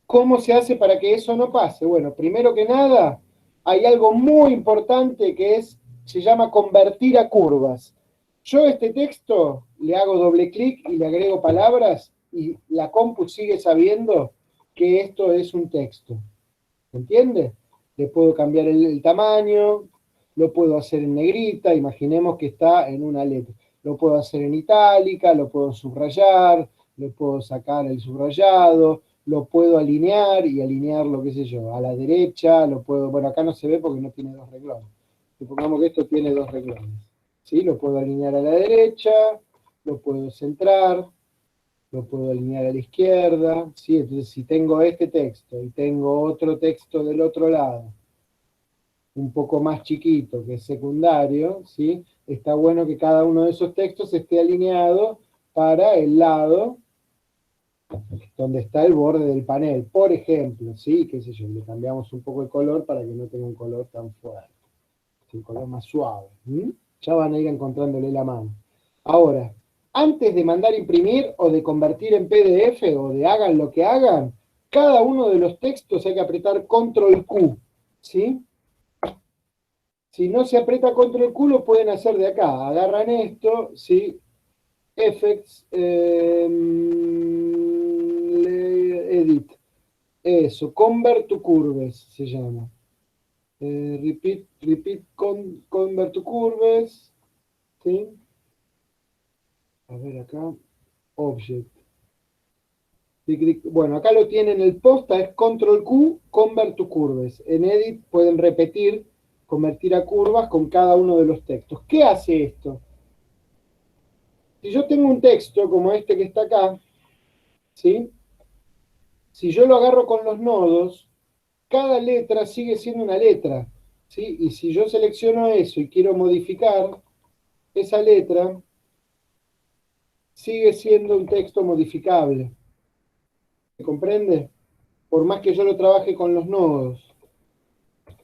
¿Cómo se hace para que eso no pase? Bueno, primero que nada, hay algo muy importante que se llama convertir a curvas. Yo este texto le hago doble clic y le agrego palabras y la compu sigue sabiendo que esto es un texto. ¿Entiende? Le puedo cambiar el tamaño, lo puedo hacer en negrita, imaginemos que está en una letra. Lo puedo hacer en itálica, lo puedo subrayar, le puedo sacar el subrayado, lo puedo alinear y alinearlo, qué sé yo, a la derecha, lo puedo, bueno, acá no se ve porque no tiene dos renglones. Supongamos que esto tiene dos renglones. ¿Sí? Lo puedo alinear a la derecha, lo puedo centrar, lo puedo alinear a la izquierda, ¿sí? Entonces si tengo este texto y tengo otro texto del otro lado, un poco más chiquito, que es secundario, ¿sí? Está bueno que cada uno de esos textos esté alineado para el lado donde está el borde del panel, por ejemplo, ¿sí? Qué sé yo, le cambiamos un poco el color para que no tenga un color tan fuerte, un color más suave. Ya van a ir encontrándole la mano. Ahora, antes de mandar a imprimir o de convertir en PDF o de hagan lo que hagan, cada uno de los textos hay que apretar Control Q, ¿sí? Si no se aprieta Control Q, lo pueden hacer de acá. Agarran esto, ¿sí? Effects, Edit. Eso, Convert to Curves se llama. Repeat Convert to Curves. ¿Sí? A ver acá. Object. Bueno, acá lo tienen, el posta es Control Q, Convert to Curves. En Edit pueden repetir, convertir a curvas con cada uno de los textos. ¿Qué hace esto? Si yo tengo un texto como este que está acá, ¿sí? Si yo lo agarro con los nodos, cada letra sigue siendo una letra, ¿sí? Y si yo selecciono eso y quiero modificar esa letra, sigue siendo un texto modificable. ¿Se comprende? Por más que yo lo trabaje con los nodos.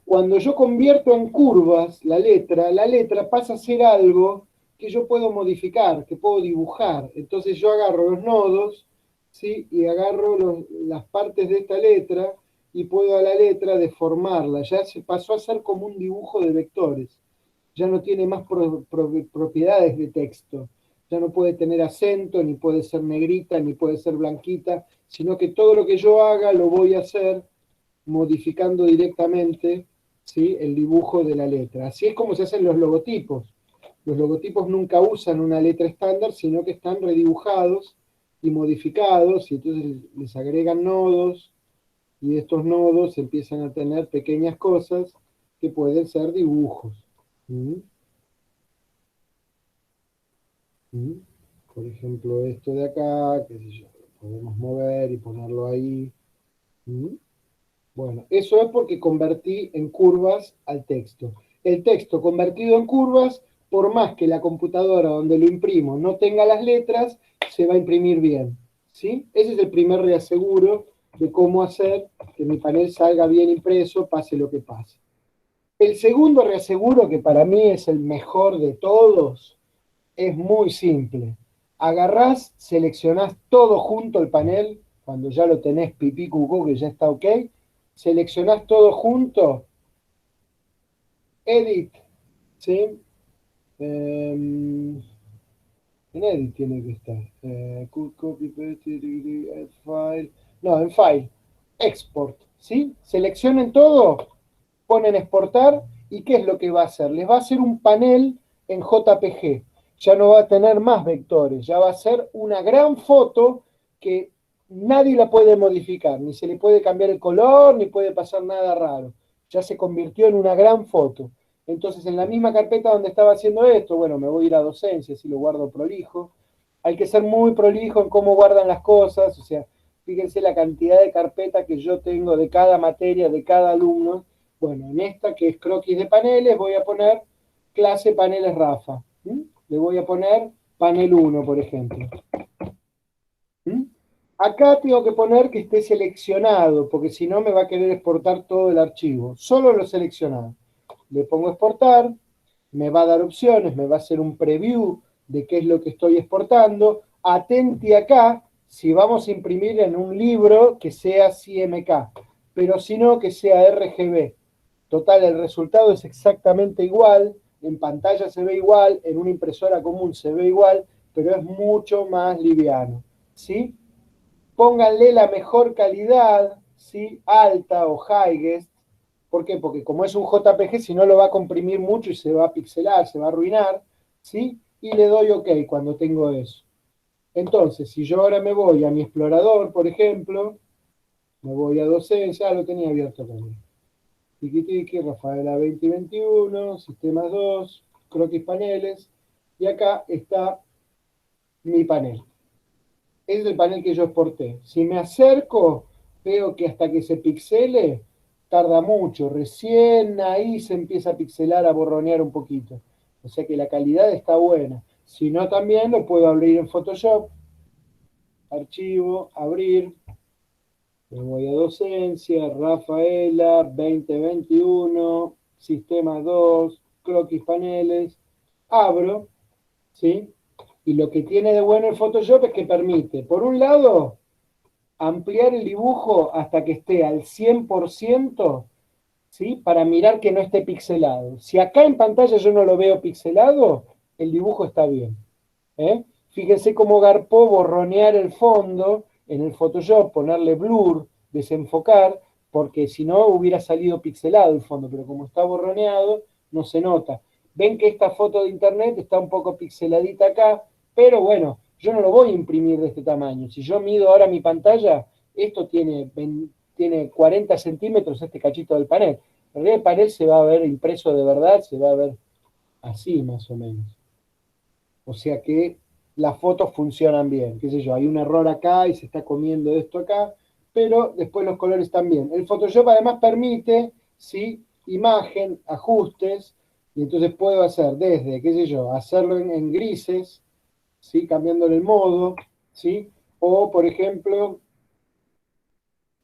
Cuando yo convierto en curvas la letra pasa a ser algo que yo puedo modificar, que puedo dibujar. Entonces yo agarro los nodos, ¿sí? Y agarro las partes de esta letra y puedo a la letra deformarla. Ya se pasó a ser como un dibujo de vectores. Ya no tiene más propiedades de texto. Ya no puede tener acento, ni puede ser negrita, ni puede ser blanquita, sino que todo lo que yo haga lo voy a hacer modificando directamente, ¿sí? El dibujo de la letra. Así es como se hacen los logotipos. Los logotipos nunca usan una letra estándar, sino que están redibujados y modificados, y entonces les agregan nodos, y estos nodos empiezan a tener pequeñas cosas que pueden ser dibujos. ¿Mm? ¿Mm? Por ejemplo, esto de acá, qué sé yo, lo podemos mover y ponerlo ahí. ¿Mm? Bueno, eso es porque convertí en curvas al texto. El texto convertido en curvas, por más que la computadora donde lo imprimo no tenga las letras, se va a imprimir bien. ¿Sí? Ese es el primer reaseguro de cómo hacer que mi panel salga bien impreso, pase lo que pase. El segundo reaseguro, que para mí es el mejor de todos, es muy simple. Agarrás, seleccionás todo junto el panel, cuando ya lo tenés pipí cucú, que ya está ok, seleccionás todo junto, Edit, ¿sí? En Edit tiene que estar. Copy, paste, file. No, en File. Export, ¿sí? Seleccionen todo, ponen exportar, ¿y qué es lo que va a hacer? Les va a hacer un panel en JPG. Ya no va a tener más vectores, ya va a ser una gran foto que nadie la puede modificar, ni se le puede cambiar el color, ni puede pasar nada raro. Ya se convirtió en una gran foto. Entonces, en la misma carpeta donde estaba haciendo esto, bueno, me voy a ir a docencia, si lo guardo prolijo. Hay que ser muy prolijo en cómo guardan las cosas, o sea, fíjense la cantidad de carpetas que yo tengo de cada materia, de cada alumno. Bueno, en esta que es croquis de paneles, voy a poner clase paneles Rafa. ¿Mm? Le voy a poner panel 1, por ejemplo. ¿Mm? Acá tengo que poner que esté seleccionado, porque si no me va a querer exportar todo el archivo. Solo lo seleccionado. Le pongo exportar, me va a dar opciones, me va a hacer un preview de qué es lo que estoy exportando. Atenti acá, si vamos a imprimir en un libro que sea CMK, pero si no, que sea RGB. Total, el resultado es exactamente igual, en pantalla se ve igual, en una impresora común se ve igual, pero es mucho más liviano, ¿sí? Pónganle la mejor calidad, ¿sí? Alta o highest. ¿Por qué? Porque como es un JPG, si no lo va a comprimir mucho y se va a pixelar, se va a arruinar, ¿sí? Y le doy OK cuando tengo eso. Entonces, si yo ahora me voy a mi explorador, por ejemplo, me voy a docencia, lo tenía abierto también. Tiki tiki, Rafaela 2021, sistemas 2, croquis paneles, y acá está mi panel. Es el panel que yo exporté. Si me acerco, veo que hasta que se pixele, tarda mucho. Recién ahí se empieza a pixelar, a borronear un poquito. O sea que la calidad está buena. Si no, también lo puedo abrir en Photoshop. Archivo, abrir. Me voy a docencia, Rafaela 2021, Sistema 2, croquis paneles. Abro, ¿sí? Y lo que tiene de bueno el Photoshop es que permite, por un lado, ampliar el dibujo hasta que esté al 100%, ¿sí? Para mirar que no esté pixelado. Si acá en pantalla yo no lo veo pixelado, el dibujo está bien. ¿Eh? Fíjense cómo garpó borronear el fondo en el Photoshop, ponerle blur, desenfocar, porque si no hubiera salido pixelado el fondo, pero como está borroneado, no se nota. Ven que esta foto de internet está un poco pixeladita acá, pero bueno, yo no lo voy a imprimir de este tamaño. Si yo mido ahora mi pantalla, esto tiene 40 centímetros, este cachito del panel. En realidad el panel se va a ver impreso de verdad, se va a ver así más o menos. O sea que las fotos funcionan bien, qué sé yo, hay un error acá y se está comiendo esto acá, pero después los colores están bien. El Photoshop además permite, ¿sí? Imagen, ajustes, y entonces puedo hacer desde, qué sé yo, hacerlo en grises, ¿sí? Cambiándole el modo, ¿sí? O, por ejemplo,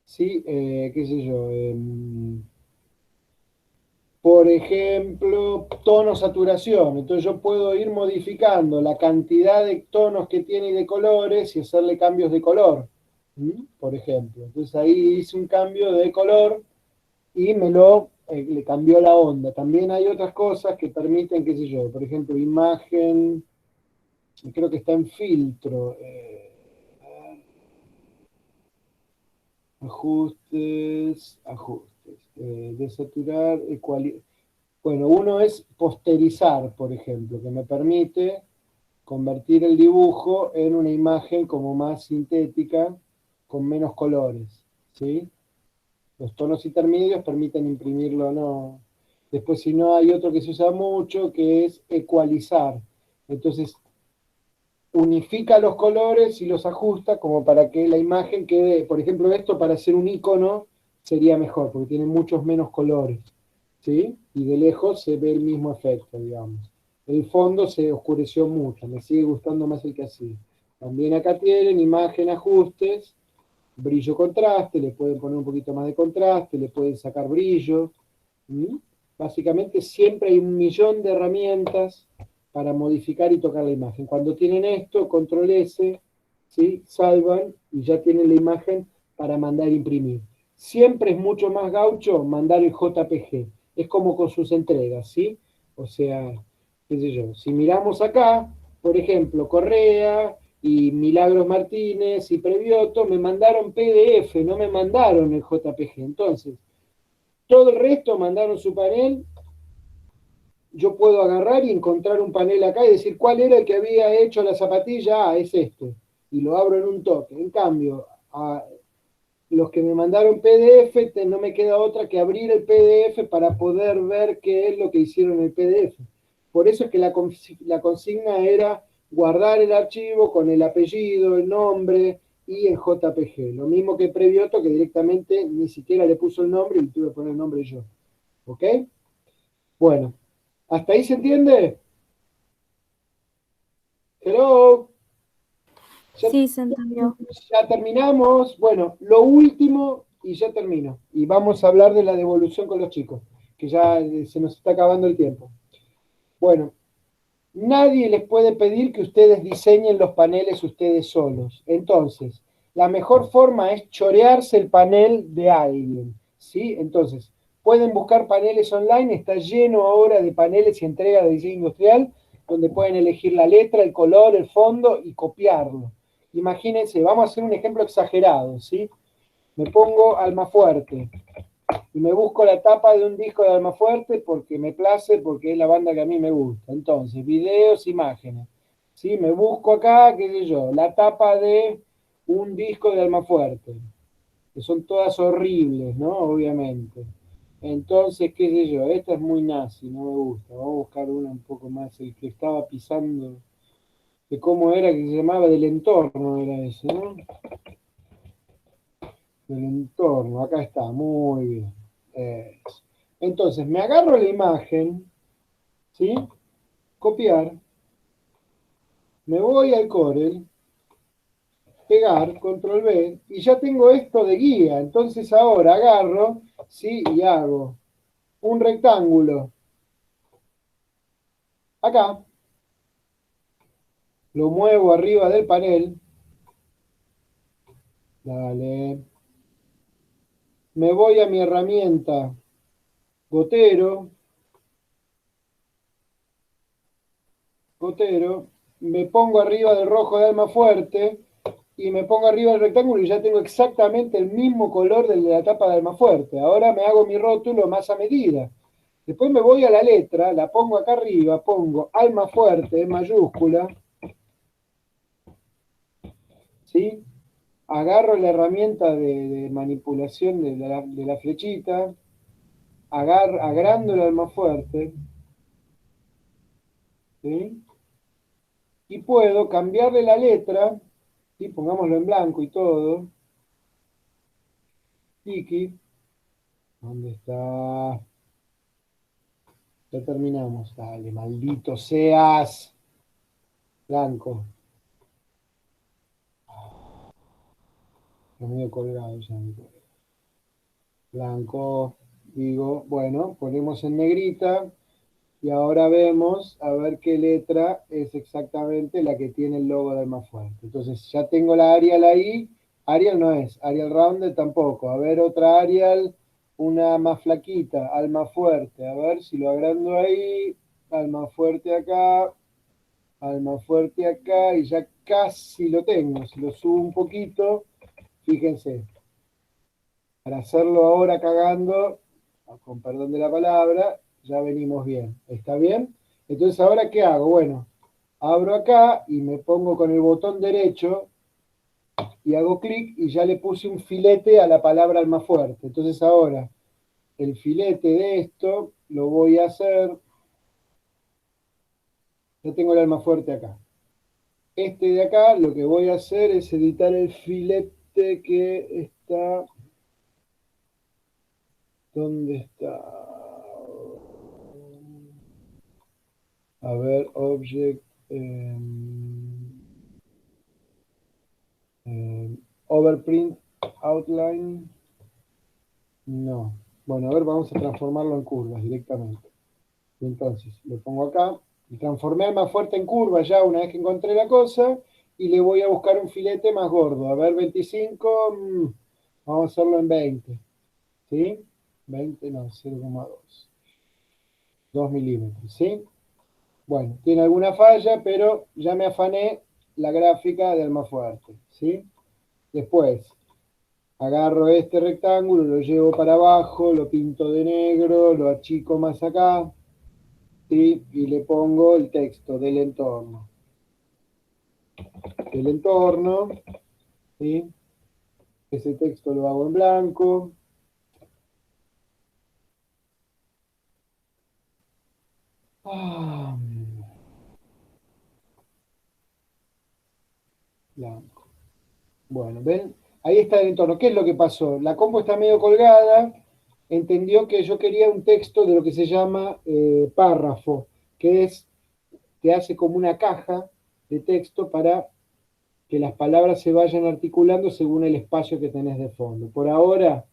¿sí? Qué sé yo, por ejemplo, tono saturación. Entonces yo puedo ir modificando la cantidad de tonos que tiene y de colores y hacerle cambios de color, por ejemplo. Entonces ahí hice un cambio de color y le cambió la onda. También hay otras cosas que permiten, qué sé yo, por ejemplo, imagen, creo que está en filtro. Ajustes, desaturar, bueno, uno es posterizar, por ejemplo, que me permite convertir el dibujo en una imagen como más sintética, con menos colores, ¿sí? Los tonos intermedios permiten imprimirlo o no. Después, si no, hay otro que se usa mucho, que es ecualizar. Entonces, unifica los colores y los ajusta como para que la imagen quede, por ejemplo, esto para hacer un icono sería mejor, porque tiene muchos menos colores, ¿sí? Y de lejos se ve el mismo efecto, digamos. El fondo se oscureció mucho, me sigue gustando más el que así. También acá tienen imagen, ajustes, brillo, contraste, le pueden poner un poquito más de contraste, le pueden sacar brillo. ¿Mm? Básicamente siempre hay 1.000.000 de herramientas para modificar y tocar la imagen. Cuando tienen esto, control S, ¿sí? Salvan y ya tienen la imagen para mandar a imprimir. Siempre es mucho más gaucho mandar el JPG. Es como con sus entregas, ¿sí? O sea, qué sé yo, si miramos acá, por ejemplo, Correa y Milagros Martínez y Previoto me mandaron PDF, no me mandaron el JPG. Entonces, todo el resto mandaron su panel. Yo puedo agarrar y encontrar un panel acá y decir cuál era el que había hecho la zapatilla. Ah, es este. Y lo abro en un toque. En cambio, a los que me mandaron PDF, no me queda otra que abrir el PDF para poder ver qué es lo que hicieron en el PDF. Por eso es que la consigna era guardar el archivo con el apellido, el nombre y en JPG. Lo mismo que Previoto, que directamente ni siquiera le puso el nombre y le tuve que poner el nombre yo. ¿Ok? Bueno, ¿hasta ahí se entiende? Hello. Sí, se entendió. Ya terminamos. Bueno, lo último y ya termino. Y vamos a hablar de la devolución con los chicos, que ya se nos está acabando el tiempo. Bueno, nadie les puede pedir que ustedes diseñen los paneles ustedes solos. Entonces, la mejor forma es chorearse el panel de alguien, ¿sí? Entonces, pueden buscar paneles online, está lleno ahora de paneles y entrega de diseño industrial, donde pueden elegir la letra, el color, el fondo y copiarlo. Imagínense, vamos a hacer un ejemplo exagerado, ¿sí? Me pongo Almafuerte y me busco la tapa de un disco de Almafuerte porque me place, porque es la banda que a mí me gusta. Entonces, videos, imágenes. ¿Sí? Me busco acá, qué sé yo, la tapa de un disco de Almafuerte, que son todas horribles, ¿no? Obviamente. Entonces, qué sé yo, esta es muy nazi, no me gusta. Vamos a buscar una un poco más, el que estaba pisando, de cómo era, que se llamaba Del Entorno, era ese, ¿no? Del Entorno, acá está, muy bien. Entonces, me agarro la imagen, ¿sí? Copiar, me voy al Corel, pegar, control V, y ya tengo esto de guía. Entonces ahora agarro, ¿sí? Y hago un rectángulo acá, lo muevo arriba del panel, dale, me voy a mi herramienta gotero, me pongo arriba del rojo de Almafuerte y me pongo arriba del rectángulo y ya tengo exactamente el mismo color de la tapa de Almafuerte. Ahora me hago mi rótulo más a medida. Después me voy a la letra, la pongo acá arriba, pongo Almafuerte en mayúscula, ¿sí? Agarro la herramienta de manipulación de la flechita, agrando el Almafuerte, ¿sí? Y puedo cambiarle la letra, ¿sí? Pongámoslo en blanco y todo. Tiki, ¿dónde está? Ya terminamos. Dale, maldito seas. Blanco. Lo medio colgado ya. Blanco, digo, bueno, ponemos en negrita. Y ahora vemos a ver qué letra es exactamente la que tiene el logo de Almafuerte. Entonces ya tengo la Arial ahí. Arial no es, Arial Rounded tampoco. A ver otra Arial, una más flaquita, Almafuerte. A ver si lo agrando ahí, Almafuerte acá y ya casi lo tengo. Si lo subo un poquito, fíjense. Para hacerlo ahora cagando, con perdón de la palabra, ya venimos bien. ¿Está bien? Entonces, ¿ahora qué hago? Bueno, abro acá y me pongo con el botón derecho y hago clic y ya le puse un filete a la palabra Almafuerte. Entonces ahora, el filete de esto lo voy a hacer, ya tengo el Almafuerte acá. Este de acá, lo que voy a hacer es editar el filete que está... ¿Dónde está? A ver, object... overprint outline. No. Bueno, a ver, vamos a transformarlo en curvas directamente. Entonces, lo pongo acá. Y transformé Almafuerte en curva ya una vez que encontré la cosa. Y le voy a buscar un filete más gordo. A ver, 25. Vamos a hacerlo en 20. ¿Sí? 20, no, 0,2. 2 milímetros, ¿sí? Bueno, tiene alguna falla, pero ya me afané la gráfica de Almafuerte, ¿sí? Después, agarro este rectángulo, lo llevo para abajo, lo pinto de negro, lo achico más acá, ¿sí? Y le pongo el texto del entorno. El entorno, ¿sí? Ese texto lo hago en blanco. Blanco. Bueno, ¿ven? Ahí está el entorno. ¿Qué es lo que pasó? La compu está medio colgada, entendió que yo quería un texto de lo que se llama párrafo, que es, te hace como una caja de texto para que las palabras se vayan articulando según el espacio que tenés de fondo. Por ahora,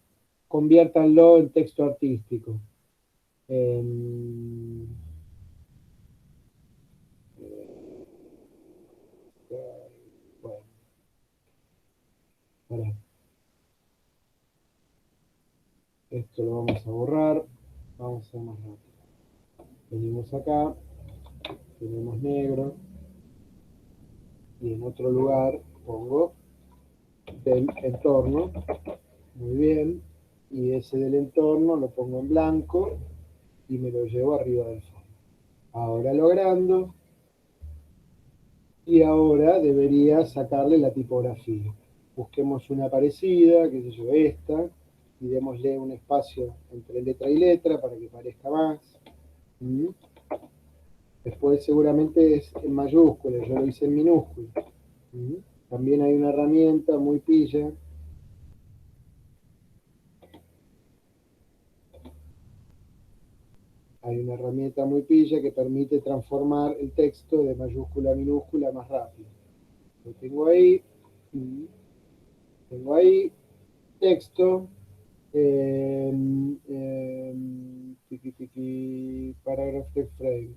conviértanlo en texto artístico. Bueno, pará. Esto lo vamos a borrar. Vamos a hacer más rápido. Venimos acá, tenemos negro, y en otro lugar pongo del entorno, muy bien, y ese del entorno lo pongo en blanco y me lo llevo arriba del fondo. Ahora lo agrando, y ahora debería sacarle la tipografía. Busquemos una parecida, qué sé yo, esta, y démosle un espacio entre letra y letra para que parezca más. Después seguramente es en mayúscula, yo lo hice en minúscula. También hay una herramienta muy pilla. Hay una herramienta muy pilla que permite transformar el texto de mayúscula a minúscula más rápido. Lo tengo ahí. Tengo ahí texto. Paragraph text frame.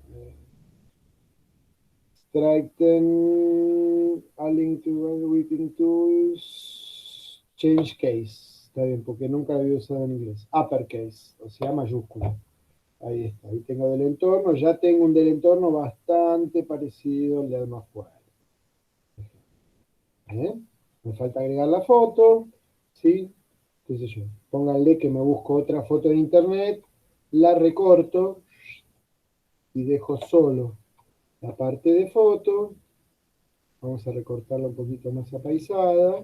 Straighten, a link to writing tools, change case. Está bien, porque nunca lo había usado en inglés. Uppercase, o sea, mayúscula. Ahí está, ahí tengo del entorno. Ya tengo un del entorno bastante parecido al de Almafuerte. Me falta agregar la foto, ¿sí? Qué sé yo. Pónganle que me busco otra foto en internet, la recorto y dejo solo la parte de foto. Vamos a recortarla un poquito más apaisada.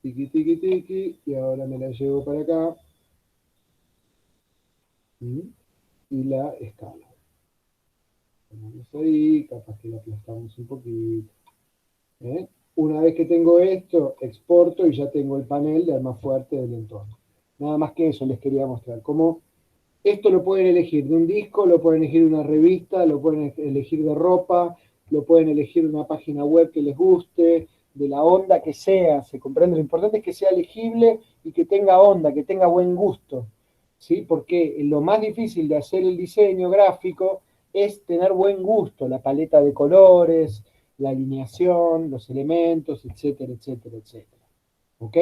Tiki, tiki, tiki. Y ahora me la llevo para acá. Y la escalo. Ponemos ahí, capaz que la aplastamos un poquito. Una vez que tengo esto, exporto y ya tengo el panel de Almafuerte del entorno. Nada más que eso les quería mostrar. Como esto lo pueden elegir de un disco, lo pueden elegir de una revista, lo pueden elegir de ropa, lo pueden elegir de una página web que les guste, de la onda que sea, ¿se comprende? Lo importante es que sea legible y que tenga onda, que tenga buen gusto, ¿sí? Porque lo más difícil de hacer el diseño gráfico es tener buen gusto, la paleta de colores, la alineación, los elementos, etcétera, etcétera, etcétera. ¿Ok?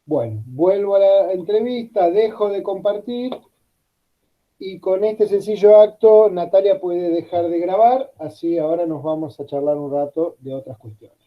Bueno, vuelvo a la entrevista, dejo de compartir y con este sencillo acto Natalia puede dejar de grabar, así ahora nos vamos a charlar un rato de otras cuestiones.